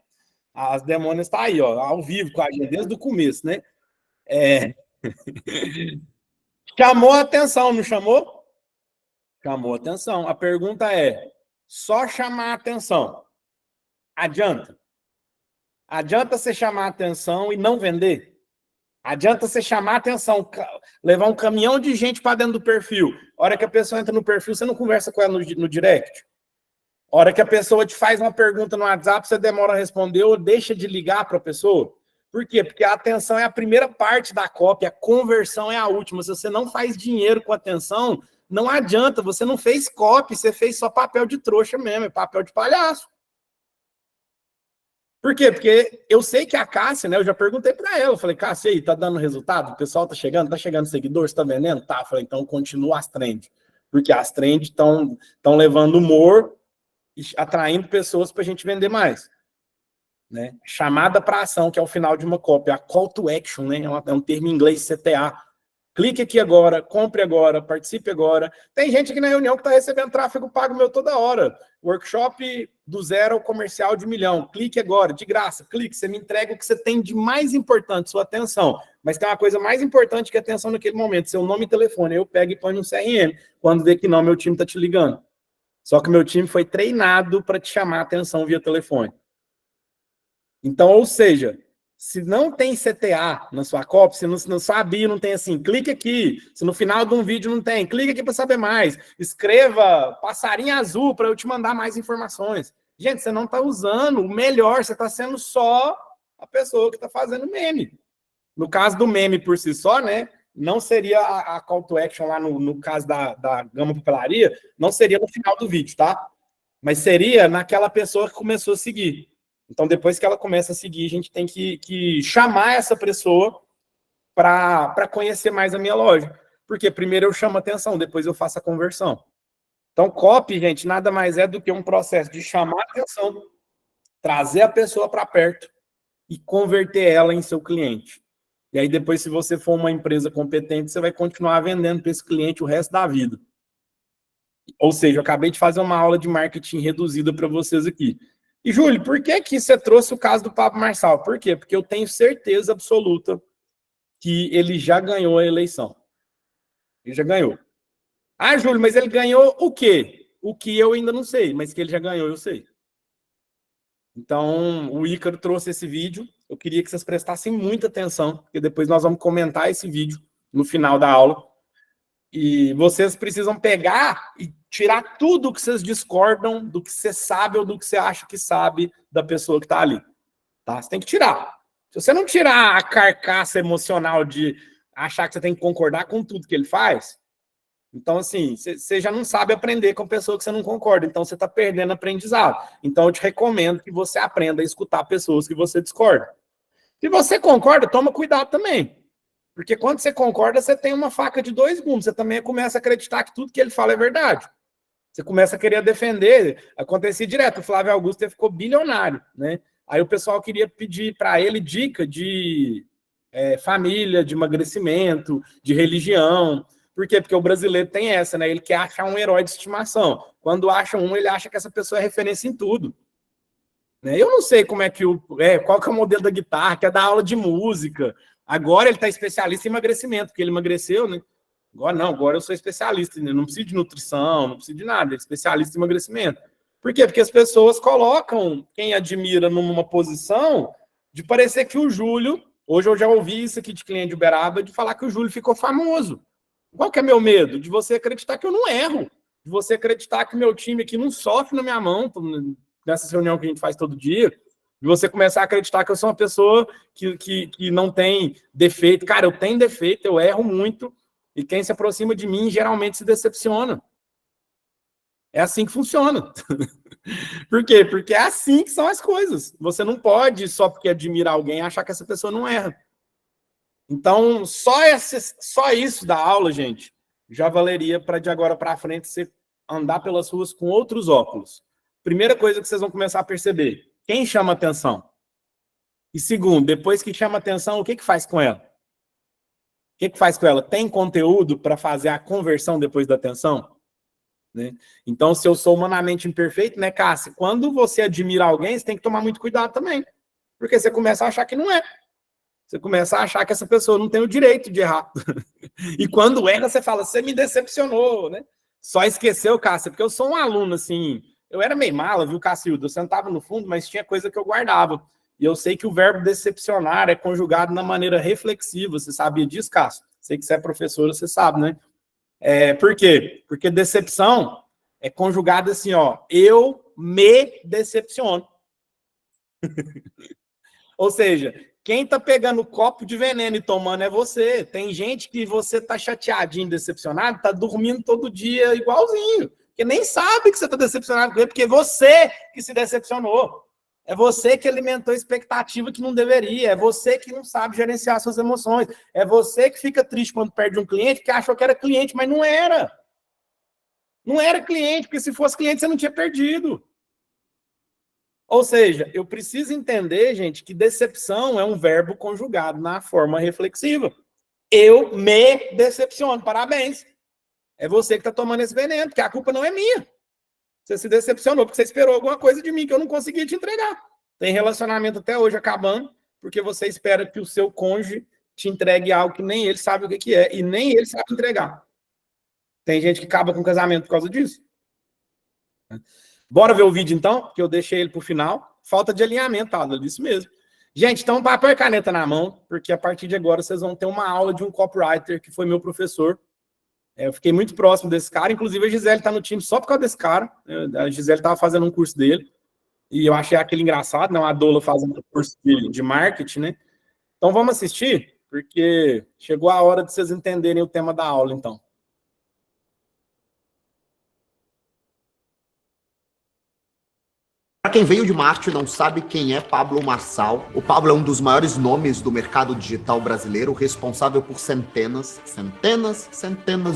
As demônios estão aí, ó, ao vivo com a gente, desde o começo, né? Chamou a atenção, não chamou? Chamou a atenção. A pergunta é, só chamar a atenção adianta? Adianta você chamar a atenção e não vender? Adianta você chamar a atenção, levar um caminhão de gente para dentro do perfil. A hora que a pessoa entra no perfil, você não conversa com ela no direct. A hora que a pessoa te faz uma pergunta no WhatsApp, você demora a responder ou deixa de ligar para a pessoa. Por quê? Porque a atenção é a primeira parte da copy, a conversão é a última. Se você não faz dinheiro com atenção, não adianta, você não fez copy, você fez só papel de trouxa mesmo, é papel de palhaço. Por quê? Porque eu sei que a Cássia, né, eu já perguntei para ela, eu falei, Cássia, aí, tá dando resultado? O pessoal tá chegando seguidor, você tá vendendo? Tá, eu falei, então continua as trends. Porque as trends estão levando humor e atraindo pessoas para a gente vender mais. Né? Chamada para ação, que é o final de uma copy, a call to action, né? É um termo em inglês, CTA. Clique aqui agora, compre agora, participe agora. Tem gente aqui na reunião que está recebendo tráfego pago meu toda hora. Workshop do zero ao comercial de 1 milhão. Clique agora, de graça. Clique, você me entrega o que você tem de mais importante, sua atenção. Mas tem uma coisa mais importante que a atenção naquele momento, seu nome e telefone. Eu pego e ponho no CRM. Quando vê que não, meu time está te ligando. Só que meu time foi treinado para te chamar a atenção via telefone. Então, ou seja, se não tem CTA na sua copy, se não sabia, não tem assim, clique aqui. Se no final de um vídeo não tem, clique aqui para saber mais. Escreva passarinho azul para eu te mandar mais informações. Gente, você não está usando o melhor, você está sendo só a pessoa que está fazendo meme. No caso do meme por si só, né? Não seria a call to action lá no caso da Gama Papelaria, não seria no final do vídeo, tá? Mas seria naquela pessoa que começou a seguir. Então, depois que ela começa a seguir, a gente tem que chamar essa pessoa para conhecer mais a minha loja. Porque primeiro eu chamo a atenção, depois eu faço a conversão. Então, copy, gente, nada mais é do que um processo de chamar a atenção, trazer a pessoa para perto e converter ela em seu cliente. E aí, depois, se você for uma empresa competente, você vai continuar vendendo para esse cliente o resto da vida. Ou seja, eu acabei de fazer uma aula de marketing reduzida para vocês aqui. E, Júlio, por que você trouxe o caso do Pablo Marçal? Por quê? Porque eu tenho certeza absoluta que ele já ganhou a eleição. Ele já ganhou. Ah, Júlio, mas ele ganhou o quê? O que eu ainda não sei, mas que ele já ganhou, eu sei. Então, o Ícaro trouxe esse vídeo. Eu queria que vocês prestassem muita atenção, porque depois nós vamos comentar esse vídeo no final da aula. E vocês precisam pegar e tirar tudo que vocês discordam do que você sabe ou do que você acha que sabe da pessoa que está ali. Tá? Você tem que tirar. Se você não tirar a carcaça emocional de achar que você tem que concordar com tudo que ele faz, então, assim, você já não sabe aprender com a pessoa que você não concorda. Então, você está perdendo aprendizado. Então, eu te recomendo que você aprenda a escutar pessoas que você discorda. Se você concorda, toma cuidado também. Porque quando você concorda, você tem uma faca de dois gumes. Você também começa a acreditar que tudo que ele fala é verdade. Você começa a querer defender. Acontecia direto. O Flávio Augusto ficou bilionário, né? Aí o pessoal queria pedir para ele dica de família, de emagrecimento, de religião. Por quê? Porque o brasileiro tem essa, né? Ele quer achar um herói de estimação. Quando acha um, ele acha que essa pessoa é referência em tudo. Né? Eu não sei como é que qual que é o modelo da guitarra, quer dar aula de música. Agora ele está especialista em emagrecimento, porque ele emagreceu, né? Agora não, agora eu sou especialista, né? Não preciso de nutrição, não preciso de nada, ele é especialista em emagrecimento. Por quê? Porque as pessoas colocam quem admira numa posição de parecer que o Júlio, hoje eu já ouvi isso aqui de cliente de Uberaba, de falar que o Júlio ficou famoso. Qual que é meu medo? De você acreditar que eu não erro, de você acreditar que meu time aqui não sofre na minha mão, nessas reuniões que a gente faz todo dia, de você começar a acreditar que eu sou uma pessoa que não tem defeito. Cara, eu tenho defeito, eu erro muito, e quem se aproxima de mim geralmente se decepciona. É assim que funciona. Por quê? Porque é assim que são as coisas. Você não pode, só porque admira alguém, achar que essa pessoa não erra. Então, só isso da aula, gente, já valeria para de agora para frente você andar pelas ruas com outros óculos. Primeira coisa que vocês vão começar a perceber, quem chama atenção? E segundo, depois que chama atenção, o que faz com ela? O que faz com ela? Tem conteúdo para fazer a conversão depois da atenção? Né? Então, se eu sou humanamente imperfeito, né, Cássia? Quando você admira alguém, você tem que tomar muito cuidado também. Porque você começa a achar que não é. você começa a achar que essa pessoa não tem o direito de errar. E quando erra, você fala, você me decepcionou, né? Só esqueceu, Cássio, porque eu sou um aluno, assim, eu era meio mala, viu, Cacildo? Eu sentava no fundo, mas tinha coisa que eu guardava. E eu sei que o verbo decepcionar é conjugado na maneira reflexiva. Você sabia disso, Cássio? Sei que você é professora, você sabe, né? Por quê? Porque decepção é conjugado assim, ó, eu me decepciono. Ou seja, quem tá pegando copo de veneno e tomando é você. Tem gente que você tá chateadinho, decepcionado, tá dormindo todo dia igualzinho. Porque nem sabe que você tá decepcionado com ele, porque é você que se decepcionou. É você que alimentou expectativa que não deveria. É você que não sabe gerenciar suas emoções. É você que fica triste quando perde um cliente, que achou que era cliente, mas não era. Não era cliente, porque se fosse cliente, você não tinha perdido. Ou seja, eu preciso entender, gente, que decepção é um verbo conjugado na forma reflexiva. Eu me decepciono. Parabéns. É você que está tomando esse veneno, porque a culpa não é minha. Você se decepcionou porque você esperou alguma coisa de mim que eu não consegui te entregar. Tem relacionamento até hoje acabando, porque você espera que o seu cônjuge te entregue algo que nem ele sabe o que é, e nem ele sabe entregar. Tem gente que acaba com o casamento por causa disso. Bora ver o vídeo, então, que eu deixei ele para o final. Falta de alinhamento, tá? Isso mesmo. Gente, então, papel e caneta na mão, porque a partir de agora vocês vão ter uma aula de um copywriter que foi meu professor. Eu fiquei muito próximo desse cara. Inclusive, a Gisele está no time só por causa desse cara. A Gisele estava fazendo um curso dele. E eu achei aquele engraçado, né? Uma doula fazendo um curso de marketing, né? Então, vamos assistir, porque chegou a hora de vocês entenderem o tema da aula, então. Para quem veio de Marte e não sabe quem é Pablo Marçal, o Pablo é um dos maiores nomes do mercado digital brasileiro, responsável por centenas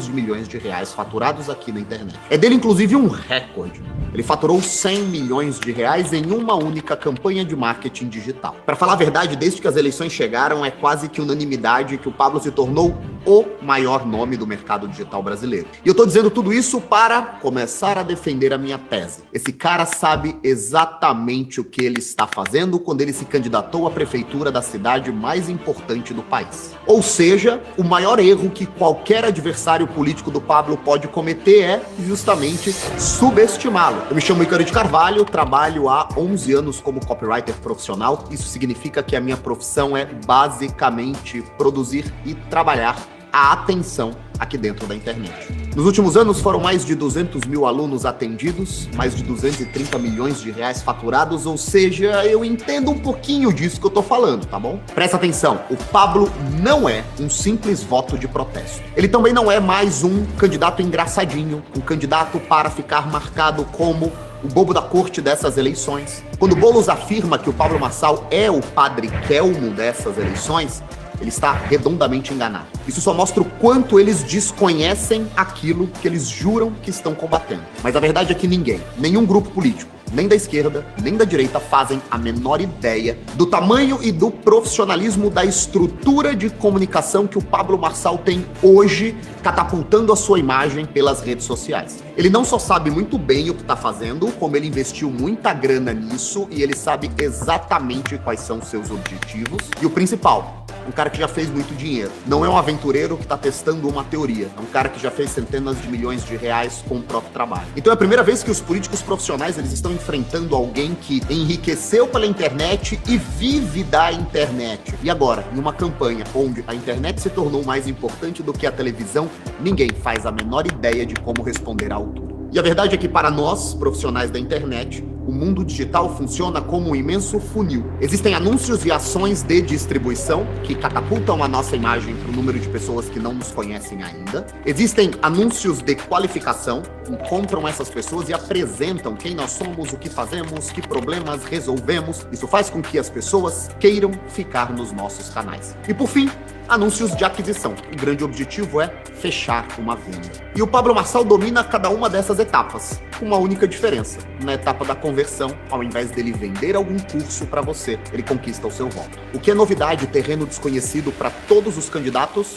de milhões de reais faturados aqui na internet. É dele, inclusive, um recorde. Ele faturou 100 milhões de reais em uma única campanha de marketing digital. Para falar a verdade, desde que as eleições chegaram, é quase que unanimidade que o Pablo se tornou o maior nome do mercado digital brasileiro. E eu tô dizendo tudo isso para começar a defender a minha tese. Esse cara sabe exatamente o que ele está fazendo quando ele se candidatou à prefeitura da cidade mais importante do país. Ou seja, o maior erro que qualquer adversário político do Pablo pode cometer é justamente subestimá-lo. Eu me chamo Ícaro de Carvalho, trabalho há 11 anos como copywriter profissional. Isso significa que a minha profissão é basicamente produzir e trabalhar a atenção aqui dentro da internet. Nos últimos anos foram mais de 200 mil alunos atendidos, mais de 230 milhões de reais faturados, ou seja, eu entendo um pouquinho disso que eu tô falando, tá bom? Presta atenção, o Pablo não é um simples voto de protesto. Ele também não é mais um candidato engraçadinho, um candidato para ficar marcado como o bobo da corte dessas eleições. Quando Boulos afirma que o Pablo Marçal é o padre Kelmo dessas eleições, ele está redondamente enganado. Isso só mostra o quanto eles desconhecem aquilo que eles juram que estão combatendo. Mas a verdade é que ninguém, nenhum grupo político, nem da esquerda, nem da direita, fazem a menor ideia do tamanho e do profissionalismo da estrutura de comunicação que o Pablo Marçal tem hoje, catapultando a sua imagem pelas redes sociais. Ele não só sabe muito bem o que está fazendo, como ele investiu muita grana nisso e ele sabe exatamente quais são seus objetivos. E o principal, um cara que já fez muito dinheiro. Não é um aventureiro que está testando uma teoria. É um cara que já fez centenas de milhões de reais com o próprio trabalho. Então é a primeira vez que os políticos profissionais eles estão enfrentando alguém que enriqueceu pela internet e vive da internet. E agora, em uma campanha onde a internet se tornou mais importante do que a televisão, ninguém faz a menor ideia de como responder à altura. E a verdade é que para nós, profissionais da internet, o mundo digital funciona como um imenso funil. Existem anúncios e ações de distribuição que catapultam a nossa imagem para o número de pessoas que não nos conhecem ainda. Existem anúncios de qualificação, que encontram essas pessoas e apresentam quem nós somos, o que fazemos, que problemas resolvemos. Isso faz com que as pessoas queiram ficar nos nossos canais. E por fim, anúncios de aquisição. O grande objetivo é fechar uma venda. E o Pablo Marçal domina cada uma dessas etapas, com uma única diferença. Na etapa da conversão, ao invés dele vender algum curso para você, ele conquista o seu voto. O que é novidade, terreno desconhecido para todos os candidatos,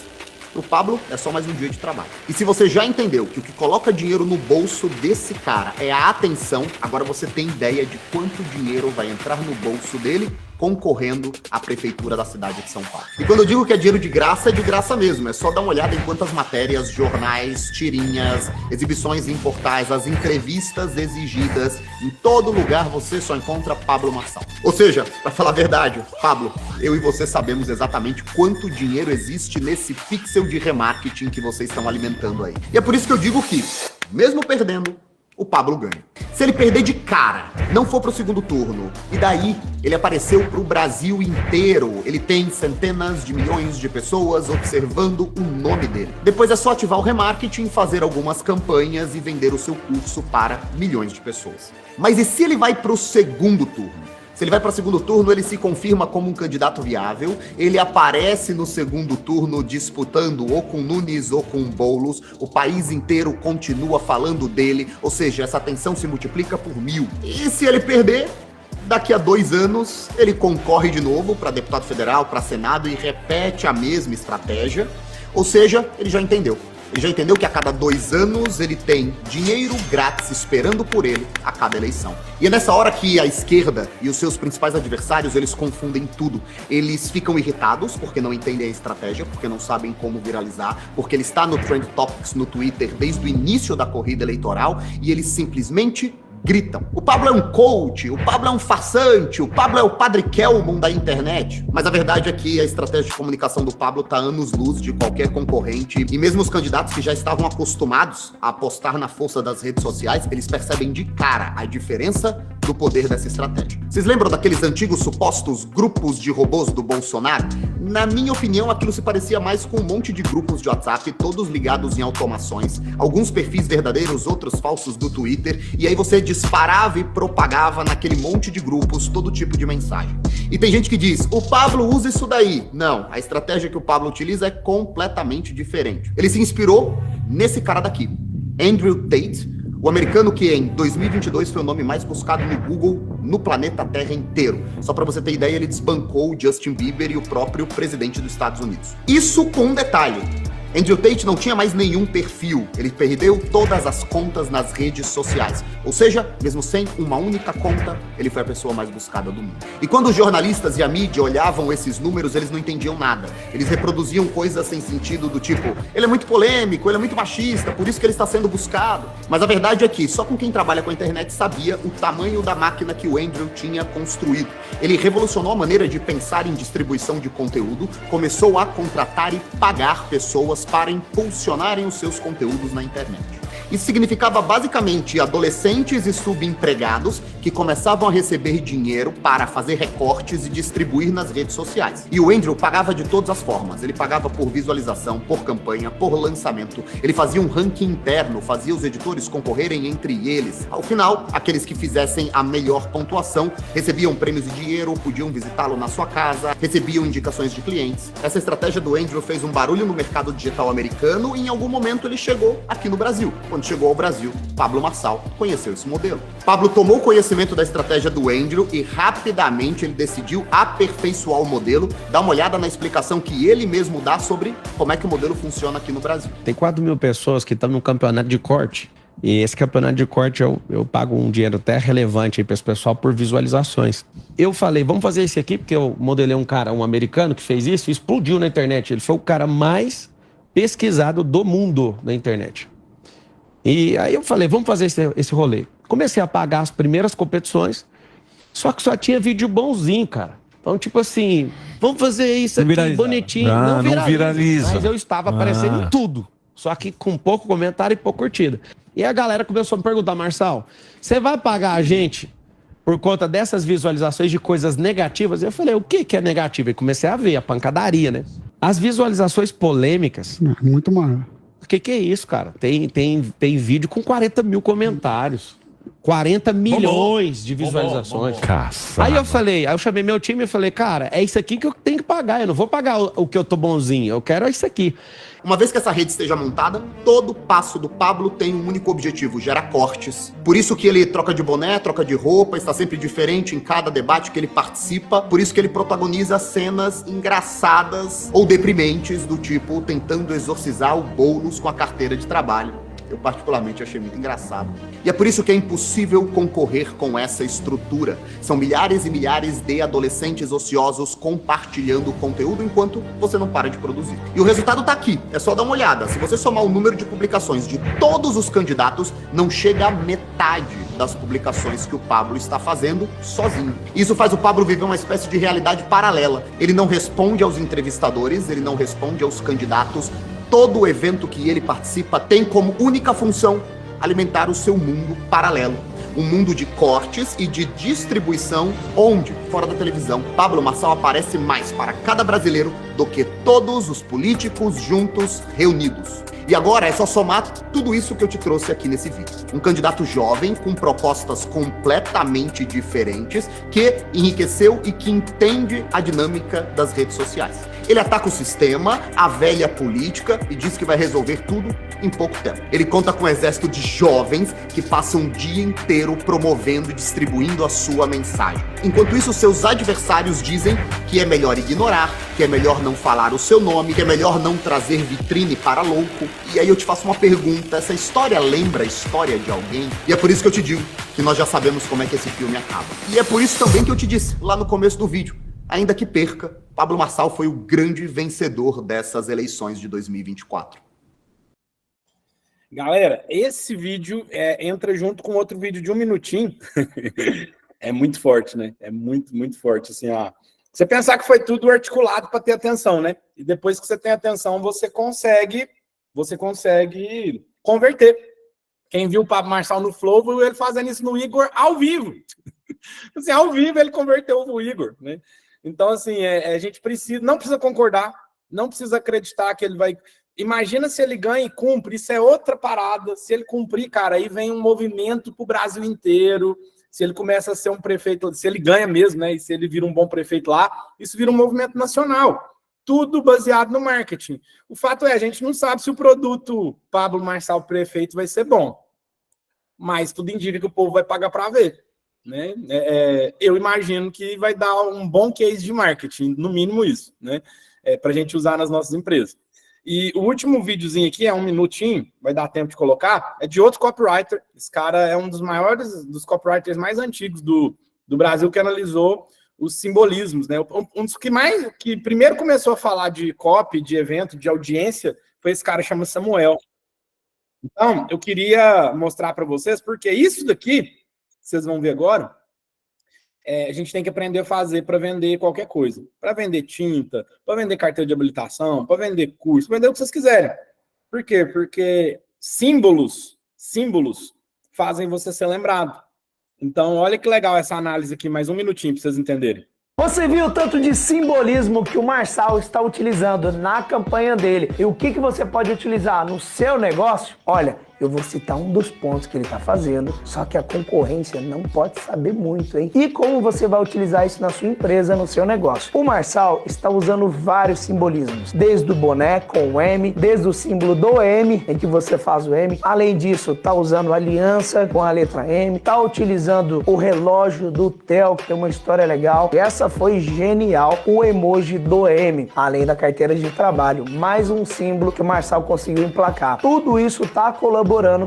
o Pablo é só mais um dia de trabalho. E se você já entendeu que o que coloca dinheiro no bolso desse cara é a atenção, agora você tem ideia de quanto dinheiro vai entrar no bolso dele concorrendo à prefeitura da cidade de São Paulo. E quando eu digo que é dinheiro de graça, é de graça mesmo. É só dar uma olhada em quantas matérias, jornais, tirinhas, exibições em portais, as entrevistas exigidas. Em todo lugar você só encontra Pablo Marçal. Ou seja, para falar a verdade, Pablo, eu e você sabemos exatamente quanto dinheiro existe nesse pixel de remarketing que vocês estão alimentando aí. E é por isso que eu digo que, mesmo perdendo, o Pablo ganha. Se ele perder de cara, não for pro segundo turno, e daí ele apareceu pro Brasil inteiro, ele tem centenas de milhões de pessoas observando o nome dele. Depois é só ativar o remarketing, fazer algumas campanhas e vender o seu curso para milhões de pessoas. Mas e se ele vai pro segundo turno? Se ele vai para o segundo turno, ele se confirma como um candidato viável, ele aparece no segundo turno disputando ou com Nunes ou com Boulos, o país inteiro continua falando dele, ou seja, essa tensão se multiplica por 1000. E se ele perder, daqui a 2 anos, ele concorre de novo para deputado federal, para Senado e repete a mesma estratégia, ou seja, ele já entendeu. Ele já entendeu que a cada 2 anos ele tem dinheiro grátis esperando por ele a cada eleição. E é nessa hora que a esquerda e os seus principais adversários, eles confundem tudo. Eles ficam irritados porque não entendem a estratégia, porque não sabem como viralizar, porque ele está no Trend Topics no Twitter desde o início da corrida eleitoral e eles simplesmente gritam. O Pablo é um coach, o Pablo é um farsante, o Pablo é o Padre Kelmon da internet. Mas a verdade é que a estratégia de comunicação do Pablo está anos-luz de qualquer concorrente. E mesmo os candidatos que já estavam acostumados a apostar na força das redes sociais, eles percebem de cara a diferença do poder dessa estratégia. Vocês lembram daqueles antigos supostos grupos de robôs do Bolsonaro? Na minha opinião, aquilo se parecia mais com um monte de grupos de WhatsApp, todos ligados em automações, alguns perfis verdadeiros, outros falsos do Twitter, e aí você disparava e propagava naquele monte de grupos todo tipo de mensagem. E tem gente que diz, o Pablo usa isso daí. Não, a estratégia que o Pablo utiliza é completamente diferente. Ele se inspirou nesse cara daqui, Andrew Tate, o americano que em 2022 foi o nome mais buscado no Google no planeta Terra inteiro. Só para você ter ideia, ele desbancou o Justin Bieber e o próprio presidente dos Estados Unidos. Isso com um detalhe. Andrew Tate não tinha mais nenhum perfil, ele perdeu todas as contas nas redes sociais. Ou seja, mesmo sem uma única conta, ele foi a pessoa mais buscada do mundo. E quando os jornalistas e a mídia olhavam esses números, eles não entendiam nada. Eles reproduziam coisas sem sentido do tipo, ele é muito polêmico, ele é muito machista, por isso que ele está sendo buscado. Mas a verdade é que só com quem trabalha com a internet sabia o tamanho da máquina que o Andrew tinha construído. Ele revolucionou a maneira de pensar em distribuição de conteúdo, começou a contratar e pagar pessoas para impulsionarem os seus conteúdos na internet. Isso significava basicamente adolescentes e subempregados que começavam a receber dinheiro para fazer recortes e distribuir nas redes sociais. E o Andrew pagava de todas as formas. Ele pagava por visualização, por campanha, por lançamento. Ele fazia um ranking interno, fazia os editores concorrerem entre eles. Ao final, aqueles que fizessem a melhor pontuação recebiam prêmios de dinheiro, podiam visitá-lo na sua casa, recebiam indicações de clientes. Essa estratégia do Andrew fez um barulho no mercado digital americano e em algum momento ele chegou aqui no Brasil. Quando chegou ao Brasil, Pablo Marçal conheceu esse modelo. Pablo tomou conhecimento da estratégia do Andrew e rapidamente ele decidiu aperfeiçoar o modelo, dar uma olhada na explicação que ele mesmo dá sobre como é que o modelo funciona aqui no Brasil. Tem 4.000 pessoas que estão no campeonato de corte. E esse campeonato de corte eu pago um dinheiro até relevante para esse pessoal por visualizações. Eu falei, vamos fazer isso aqui, porque eu modelei um americano que fez isso e explodiu na internet. Ele foi o cara mais pesquisado do mundo na internet. E aí eu falei, vamos fazer esse rolê. Comecei a pagar as primeiras competições, só que só tinha vídeo bonzinho, cara. Então, tipo assim, vamos fazer isso aqui bonitinho. Não viraliza. Mas eu estava aparecendo em tudo. Só que com pouco comentário e pouco curtida. E a galera começou a me perguntar, Marçal, você vai pagar a gente por conta dessas visualizações de coisas negativas? Eu falei, o que é negativo? E comecei a ver a pancadaria, né? As visualizações polêmicas... Muito maior. O que é isso, cara? Tem vídeo com 40 mil comentários. 40 milhões de visualizações. Aí eu chamei meu time e falei, cara, é isso aqui que eu tenho que pagar. Eu não vou pagar o que eu tô bonzinho, eu quero isso aqui. Uma vez que essa rede esteja montada, todo passo do Pablo tem um único objetivo, gerar cortes. Por isso que ele troca de boné, troca de roupa, está sempre diferente em cada debate que ele participa. Por isso que ele protagoniza cenas engraçadas ou deprimentes, do tipo tentando exorcizar o Boulos com a carteira de trabalho. Eu particularmente achei muito engraçado. E é por isso que é impossível concorrer com essa estrutura. São milhares e milhares de adolescentes ociosos compartilhando conteúdo enquanto você não para de produzir. E o resultado tá aqui, é só dar uma olhada. Se você somar o número de publicações de todos os candidatos, não chega a metade das publicações que o Pablo está fazendo sozinho. Isso faz o Pablo viver uma espécie de realidade paralela. Ele não responde aos entrevistadores, ele não responde aos candidatos. Todo o evento que ele participa tem como única função alimentar o seu mundo paralelo. Um mundo de cortes e de distribuição onde, fora da televisão, Pablo Marçal aparece mais para cada brasileiro do que todos os políticos juntos reunidos. E agora é só somar tudo isso que eu te trouxe aqui nesse vídeo. Um candidato jovem com propostas completamente diferentes que enriqueceu e que entende a dinâmica das redes sociais. Ele ataca o sistema, a velha política e diz que vai resolver tudo em pouco tempo. Ele conta com um exército de jovens que passam o dia inteiro promovendo e distribuindo a sua mensagem. Enquanto isso, seus adversários dizem que é melhor ignorar, que é melhor não falar o seu nome, que é melhor não trazer vitrine para louco. E aí eu te faço uma pergunta, essa história lembra a história de alguém? E é por isso que eu te digo que nós já sabemos como é que esse filme acaba. E é por isso também que eu te disse lá no começo do vídeo, ainda que perca, Pablo Marçal foi o grande vencedor dessas eleições de 2024. Galera, esse vídeo entra junto com outro vídeo de 1 minutinho. É muito forte, né? É muito, muito forte. Assim, ó. Você pensar que foi tudo articulado para ter atenção, né? E depois que você tem atenção, você consegue converter. Quem viu o Pablo Marçal no Flow, viu ele fazendo isso no Igor ao vivo. Assim, ao vivo ele converteu o Igor, né? Então, assim, a gente não precisa concordar, não precisa acreditar que ele vai... Imagina se ele ganha e cumpre, isso é outra parada. Se ele cumprir, cara, aí vem um movimento pro Brasil inteiro. Se ele começa a ser um prefeito, se ele ganha mesmo, né? E se ele vira um bom prefeito lá, isso vira um movimento nacional. Tudo baseado no marketing. O fato é, a gente não sabe se o produto Pablo Marçal prefeito vai ser bom. Mas tudo indica que o povo vai pagar para ver. Né? Eu imagino que vai dar um bom case de marketing, no mínimo isso, né? Para a gente usar nas nossas empresas. E o último videozinho aqui, 1 minutinho, vai dar tempo de colocar, é de outro copywriter. Esse cara é um dos maiores, dos copywriters mais antigos do Brasil, que analisou os simbolismos, né? Um dos que primeiro começou a falar de copy, de evento, de audiência, foi esse cara, chama Samuel. Então, eu queria mostrar para vocês, porque isso daqui, vocês vão ver agora, a gente tem que aprender a fazer para vender qualquer coisa. Para vender tinta, para vender carteira de habilitação, para vender curso, para vender o que vocês quiserem. Por quê? Porque símbolos fazem você ser lembrado. Então, olha que legal essa análise aqui, mais 1 minutinho para vocês entenderem. Você viu o tanto de simbolismo que o Marçal está utilizando na campanha dele e o que você pode utilizar no seu negócio? Olha, eu vou citar um dos pontos que ele está fazendo, só que a concorrência não pode saber muito, hein? E como você vai utilizar isso na sua empresa, no seu negócio? O Marçal está usando vários simbolismos, desde o boné com o M, desde o símbolo do M, em que você faz o M. Além disso, está usando aliança com a letra M, está utilizando o relógio do Theo, que tem uma história legal. E essa foi genial, o emoji do M, além da carteira de trabalho. Mais um símbolo que o Marçal conseguiu emplacar. Tudo isso está colaborando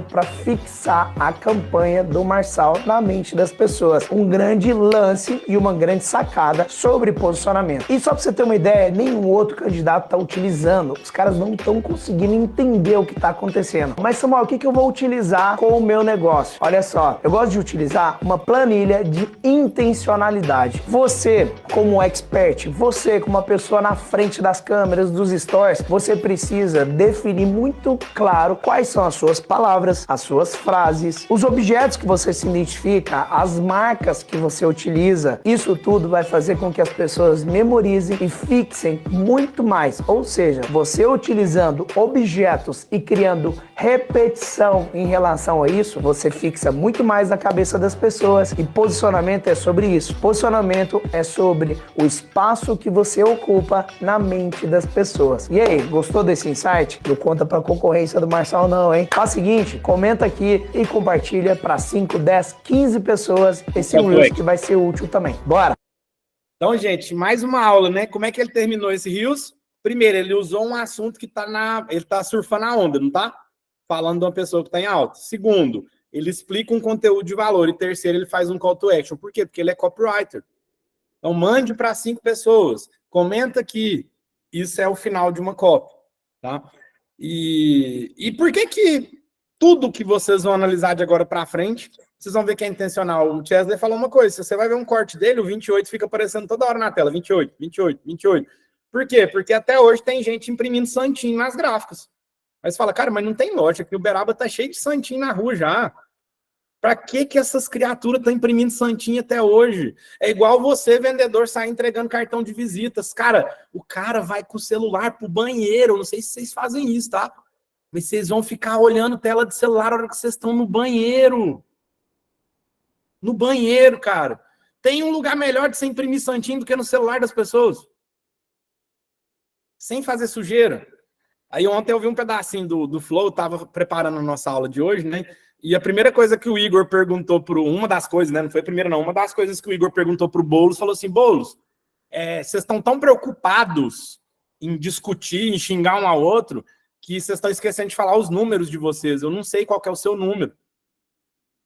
para fixar a campanha do Marçal na mente das pessoas. Um grande lance e uma grande sacada sobre posicionamento. E só para você ter uma ideia, nenhum outro candidato está utilizando. Os caras não estão conseguindo entender o que está acontecendo. Mas, Samuel, o que eu vou utilizar com o meu negócio? Olha só, eu gosto de utilizar uma planilha de intencionalidade. Você, como expert, você, como uma pessoa na frente das câmeras, dos stories, você precisa definir muito claro quais são as suas palavras, as suas frases, os objetos que você se identifica, as marcas que você utiliza. Isso tudo vai fazer com que as pessoas memorizem e fixem muito mais. Ou seja, você utilizando objetos e criando repetição em relação a isso, você fixa muito mais na cabeça das pessoas. E posicionamento é sobre isso. Posicionamento é sobre o espaço que você ocupa na mente das pessoas. E aí, gostou desse insight? Não conta pra concorrência do Marçal não, hein? Faz o seguinte, comenta aqui e compartilha para 5, 10, 15 pessoas esse Reels que vai ser útil também. Bora! Então, gente, mais uma aula, né? Como é que ele terminou esse Reels? Primeiro, ele usou um assunto que ele tá surfando a onda, não tá? falando de uma pessoa que está em alta. Segundo, ele explica um conteúdo de valor. E terceiro, ele faz um call to action. Por quê? Porque ele é copywriter. Então, mande para 5 pessoas. Comenta que isso é o final de uma copy. Tá? E por que tudo que vocês vão analisar de agora para frente, vocês vão ver que é intencional. O Chesley falou uma coisa. Se você vai ver um corte dele, o 28 fica aparecendo toda hora na tela. 28, 28, 28. Por quê? Porque até hoje tem gente imprimindo santinho nas gráficas. Aí você fala, cara, mas não tem lógica, que o Uberaba tá cheio de santinho na rua já. Pra que essas criaturas estão imprimindo santinho até hoje? É igual você, vendedor, sair entregando cartão de visitas. Cara, o cara vai com o celular pro banheiro. Não sei se vocês fazem isso, tá? Mas vocês vão ficar olhando tela de celular na hora que vocês estão no banheiro. No banheiro, cara. Tem um lugar melhor de você imprimir santinho do que no celular das pessoas. Sem fazer sujeira. Aí ontem eu vi um pedacinho do Flow, tava preparando a nossa aula de hoje, né? E a primeira coisa que o Igor perguntou uma das coisas, né? Não foi a primeira, não. Uma das coisas que o Igor perguntou pro Boulos, falou assim, Boulos, vocês estão tão preocupados em discutir, em xingar um ao outro, que vocês estão esquecendo de falar os números de vocês. Eu não sei qual que é o seu número.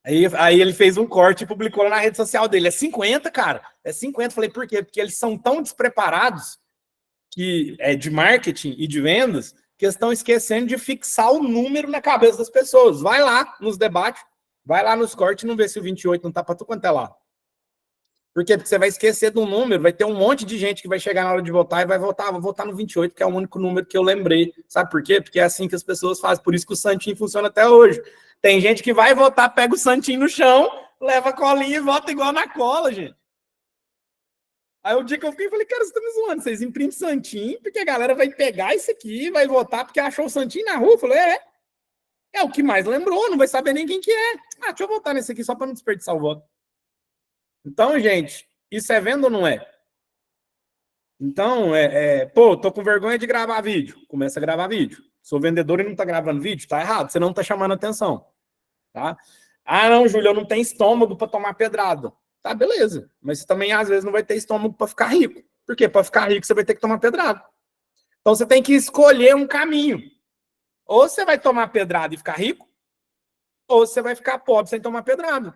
Aí ele fez um corte e publicou lá na rede social dele. É 50, cara. É 50. Falei, por quê? Porque eles são tão despreparados de marketing e de vendas, que estão esquecendo de fixar o número na cabeça das pessoas. Vai lá nos debates, vai lá nos cortes e não vê se o 28 não tá para tu quanto é lá. Por quê? Porque você vai esquecer de um número, vai ter um monte de gente que vai chegar na hora de votar e vai votar, vou votar no 28, que é o único número que eu lembrei. Sabe por quê? Porque é assim que as pessoas fazem, por isso que o santinho funciona até hoje. Tem gente que vai votar, pega o santinho no chão, leva a colinha e vota igual na cola, gente. Aí o dia que eu fiquei, falei, cara, você tá me zoando, vocês imprimem santinho, porque a galera vai pegar isso aqui, vai votar porque achou o santinho na rua. Eu falei, é o que mais lembrou, não vai saber nem quem que é. Deixa eu votar nesse aqui só para não desperdiçar o voto. Então, gente, isso é venda ou não é? Então, pô, tô com vergonha de gravar vídeo. Começa a gravar vídeo. Sou vendedor e não tá gravando vídeo? Tá errado, você não tá chamando atenção. Tá? Ah, não, Júlio, eu não tenho estômago para tomar pedrada. Tá, beleza. Mas você também, às vezes, não vai ter estômago para ficar rico. Por quê? Para ficar rico, você vai ter que tomar pedrada. Então, você tem que escolher um caminho. Ou você vai tomar pedrada e ficar rico, ou você vai ficar pobre sem tomar pedrada.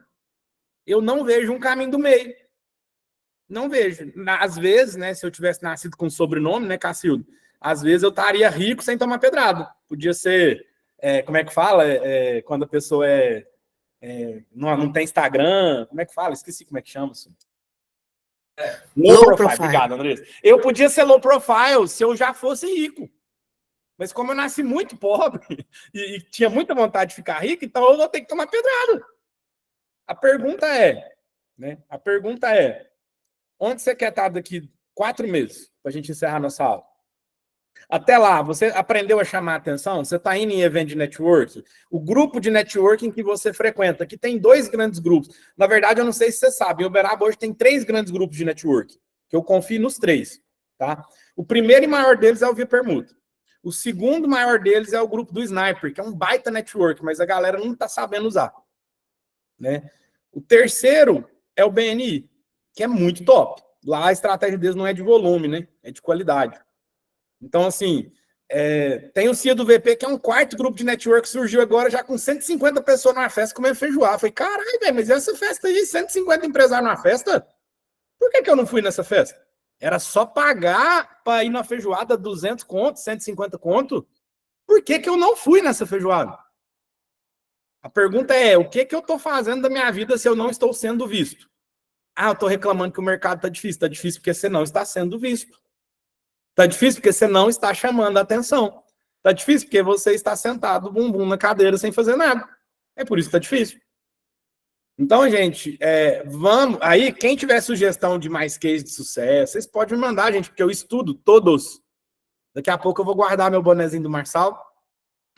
Eu não vejo um caminho do meio. Não vejo. Às vezes, né, se eu tivesse nascido com sobrenome, né, Cacildo? Às vezes eu estaria rico sem tomar pedrada. Podia ser, como é que fala? Quando a pessoa não tem Instagram, como é que fala? Esqueci como é que chama isso. Low profile. Obrigado, Andrés. Eu podia ser low profile se eu já fosse rico. Mas como eu nasci muito pobre e tinha muita vontade de ficar rico, então eu vou ter que tomar pedrada. A pergunta é, onde você quer estar daqui 4 meses para a gente encerrar nossa aula? Até lá, você aprendeu a chamar a atenção? Você está indo em evento de networking? O grupo de networking que você frequenta, que tem 2 grandes grupos. Na verdade, eu não sei se você sabe, o Uberaba hoje tem 3 grandes grupos de networking, que eu confio nos 3. Tá? O primeiro e maior deles é o Via Permuta. O segundo maior deles é o grupo do Sniper, que é um baita network, mas a galera não está sabendo usar. Né? O terceiro é o BNI, que é muito top. Lá a estratégia deles não é de volume, né? É de qualidade. Então, assim, tem o CIA do VP, que é um 4º grupo de network que surgiu agora já com 150 pessoas numa festa comendo feijoada. Eu falei, caralho, velho, mas essa festa aí, 150 empresários numa festa? Por que eu não fui nessa festa? Era só pagar para ir na feijoada 200 conto, 150 conto? Por que eu não fui nessa feijoada? A pergunta é, o que eu estou fazendo da minha vida se eu não estou sendo visto? Eu estou reclamando que o mercado está difícil. Está difícil porque você não está sendo visto. Está difícil porque você não está chamando a atenção. Está difícil porque você está sentado, bumbum na cadeira, sem fazer nada. É por isso que está difícil. Então, gente, vamos... Aí, quem tiver sugestão de mais case de sucesso, vocês podem me mandar, gente, porque eu estudo todos. Daqui a pouco eu vou guardar meu bonezinho do Marçal.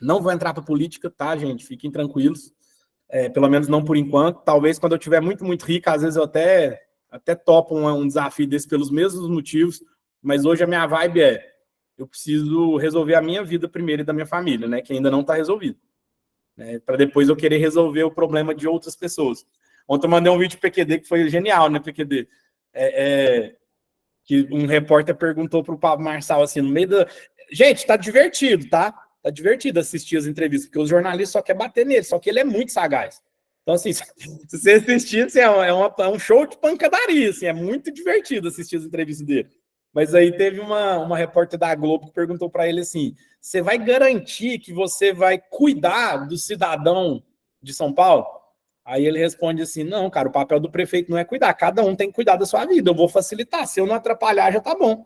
Não vou entrar para política, tá, gente? Fiquem tranquilos. Pelo menos não por enquanto. Talvez quando eu estiver muito, muito rico, às vezes eu até topo um desafio desse pelos mesmos motivos. Mas hoje a minha vibe eu preciso resolver a minha vida primeiro e da minha família, né? Que ainda não está resolvido. Né, para depois eu querer resolver o problema de outras pessoas. Ontem eu mandei um vídeo pro PQD que foi genial, né, PQD? Que um repórter perguntou pro Pablo Marçal assim, no meio da... Gente, tá divertido, tá? Tá divertido assistir as entrevistas, porque os jornalistas só querem bater nele, só que ele é muito sagaz. Então, assim, se você assistir, assim, é um show de pancadaria, assim, é muito divertido assistir as entrevistas dele. Mas aí teve uma repórter da Globo que perguntou para ele assim, você vai garantir que você vai cuidar do cidadão de São Paulo? Aí ele responde assim, não, cara, o papel do prefeito não é cuidar, cada um tem que cuidar da sua vida, eu vou facilitar, se eu não atrapalhar já tá bom.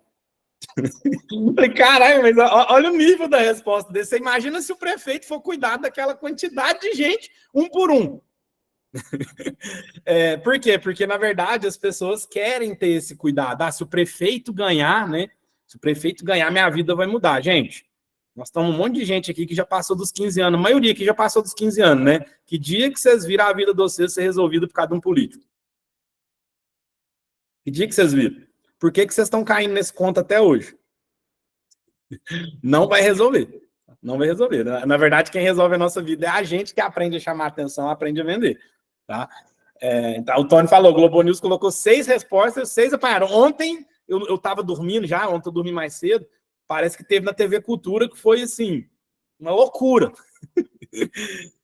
Eu falei, caralho, mas olha o nível da resposta desse. Você imagina se o prefeito for cuidar daquela quantidade de gente, um por um. Por quê? Porque, na verdade, as pessoas querem ter esse cuidado. Ah, se o prefeito ganhar, né? Se o prefeito ganhar, minha vida vai mudar. Gente, nós estamos um monte de gente aqui que já passou dos 15 anos. A maioria que já passou dos 15 anos, né? Que dia que vocês viram a vida de vocês ser resolvida por causa de um político? Que dia que vocês viram? Por que vocês estão caindo nesse conto até hoje? Não vai resolver. Não vai resolver. Na verdade, quem resolve a nossa vida é a gente que aprende a chamar a atenção, aprende a vender. Tá? Então, o Tony falou, o Globo News colocou 6 respostas, 6 apanharam. Ontem, eu estava dormindo já, ontem eu dormi mais cedo, parece que teve na TV Cultura, que foi, assim, uma loucura.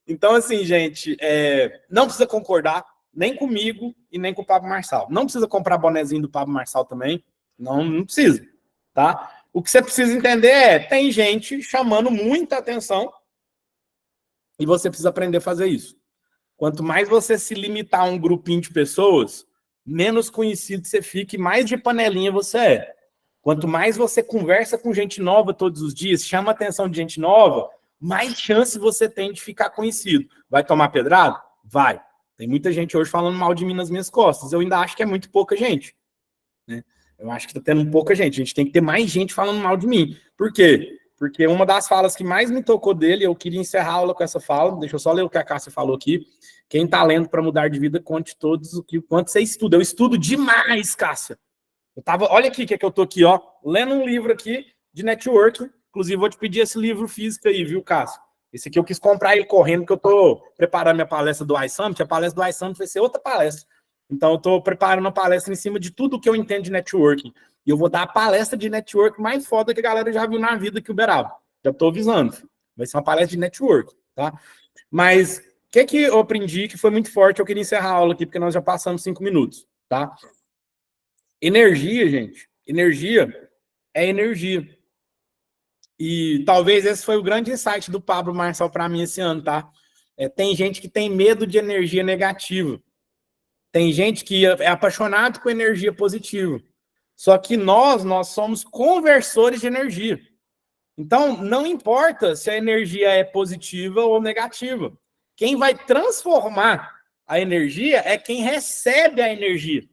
Então, assim, gente, não precisa concordar, nem comigo e nem com o Pablo Marçal. Não precisa comprar bonezinho do Pablo Marçal também, não precisa, tá? O que você precisa entender tem gente chamando muita atenção e você precisa aprender a fazer isso. Quanto mais você se limitar a um grupinho de pessoas, menos conhecido você fica e mais de panelinha você é. Quanto mais você conversa com gente nova todos os dias, chama a atenção de gente nova, mais chance você tem de ficar conhecido. Vai tomar pedrada? Vai. Tem muita gente hoje falando mal de mim nas minhas costas. Eu ainda acho que é muito pouca gente. Né? Eu acho que tá tendo pouca gente. A gente tem que ter mais gente falando mal de mim. Por quê? Porque uma das falas que mais me tocou dele, eu queria encerrar a aula com essa fala, deixa eu só ler o que a Cássia falou aqui. Quem tá lendo para mudar de vida, conte todos o quanto você estuda. Eu estudo demais, Cássia. Olha aqui que eu tô aqui, ó, lendo um livro aqui de networking. Inclusive, vou te pedir esse livro físico aí, viu, Cássio? Esse aqui eu quis comprar ele correndo, porque eu tô preparando minha palestra do iSummit. A palestra do iSummit vai ser outra palestra. Então, eu tô preparando uma palestra em cima de tudo que eu entendo de networking. E eu vou dar a palestra de networking mais foda que a galera já viu na vida que o Uberaba. Já tô avisando. Vai ser uma palestra de networking, tá? Mas o que eu aprendi que foi muito forte? Eu queria encerrar a aula aqui, porque nós já passamos 5 minutos, tá? Energia, gente. Energia é energia. E talvez esse foi o grande insight do Pablo Marçal para mim esse ano, tá? Tem gente que tem medo de energia negativa. Tem gente que é apaixonado com energia positiva. Só que nós somos conversores de energia. Então, não importa se a energia é positiva ou negativa. Quem vai transformar a energia é quem recebe a energia.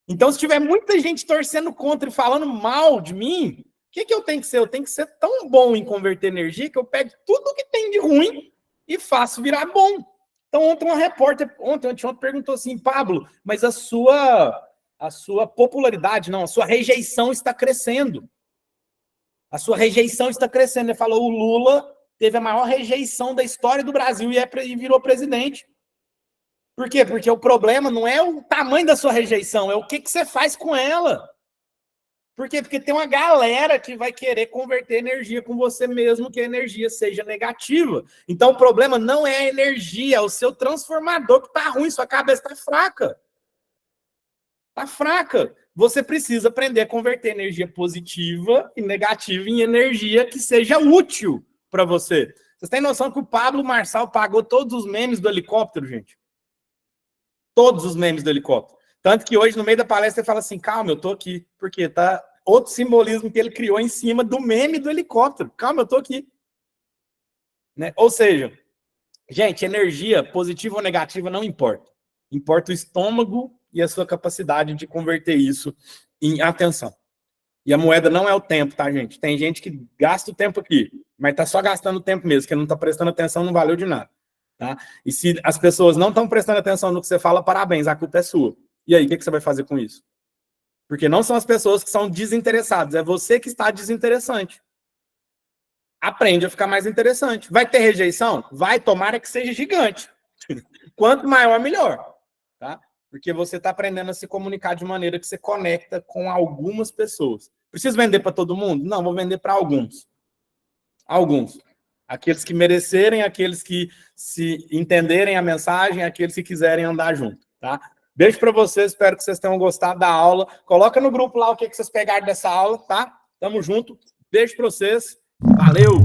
Então, se tiver muita gente torcendo contra e falando mal de mim, o que eu tenho que ser? Eu tenho que ser tão bom em converter energia que eu pego tudo que tem de ruim e faço virar bom. Então, ontem uma repórter, ontem perguntou assim, Pablo, mas a sua popularidade, não, a sua rejeição está crescendo. A sua rejeição está crescendo. Ele falou, o Lula teve a maior rejeição da história do Brasil e virou presidente. Por quê? Porque o problema não é o tamanho da sua rejeição, é o que você faz com ela. Por quê? Porque tem uma galera que vai querer converter energia com você mesmo, que a energia seja negativa. Então, o problema não é a energia, é o seu transformador que está ruim, sua cabeça está fraca. Está fraca. Você precisa aprender a converter energia positiva e negativa em energia que seja útil para você. Vocês têm noção que o Pablo Marçal pagou todos os memes do helicóptero, gente? Todos os memes do helicóptero. Tanto que hoje, no meio da palestra, ele fala assim, calma, eu tô aqui. Porque tá outro simbolismo que ele criou em cima do meme do helicóptero. Calma, eu tô aqui. Né? Ou seja, gente, energia positiva ou negativa não importa. Importa o estômago e a sua capacidade de converter isso em atenção. E a moeda não é o tempo, tá, gente? Tem gente que gasta o tempo aqui, mas tá só gastando o tempo mesmo, que não tá prestando atenção, não valeu de nada. Tá? E se as pessoas não estão prestando atenção no que você fala, parabéns, a culpa é sua. E aí, o que você vai fazer com isso? Porque não são as pessoas que são desinteressadas, é você que está desinteressante. Aprende a ficar mais interessante. Vai ter rejeição? Vai, tomara que seja gigante. Quanto maior, melhor. Tá? Porque você está aprendendo a se comunicar de maneira que você conecta com algumas pessoas. Preciso vender para todo mundo? Não, vou vender para alguns. Alguns. Aqueles que merecerem, aqueles que se entenderem a mensagem, aqueles que quiserem andar junto, tá? Beijo para vocês, espero que vocês tenham gostado da aula. Coloca no grupo lá o que vocês pegaram dessa aula, tá? Tamo junto. Beijo para vocês. Valeu!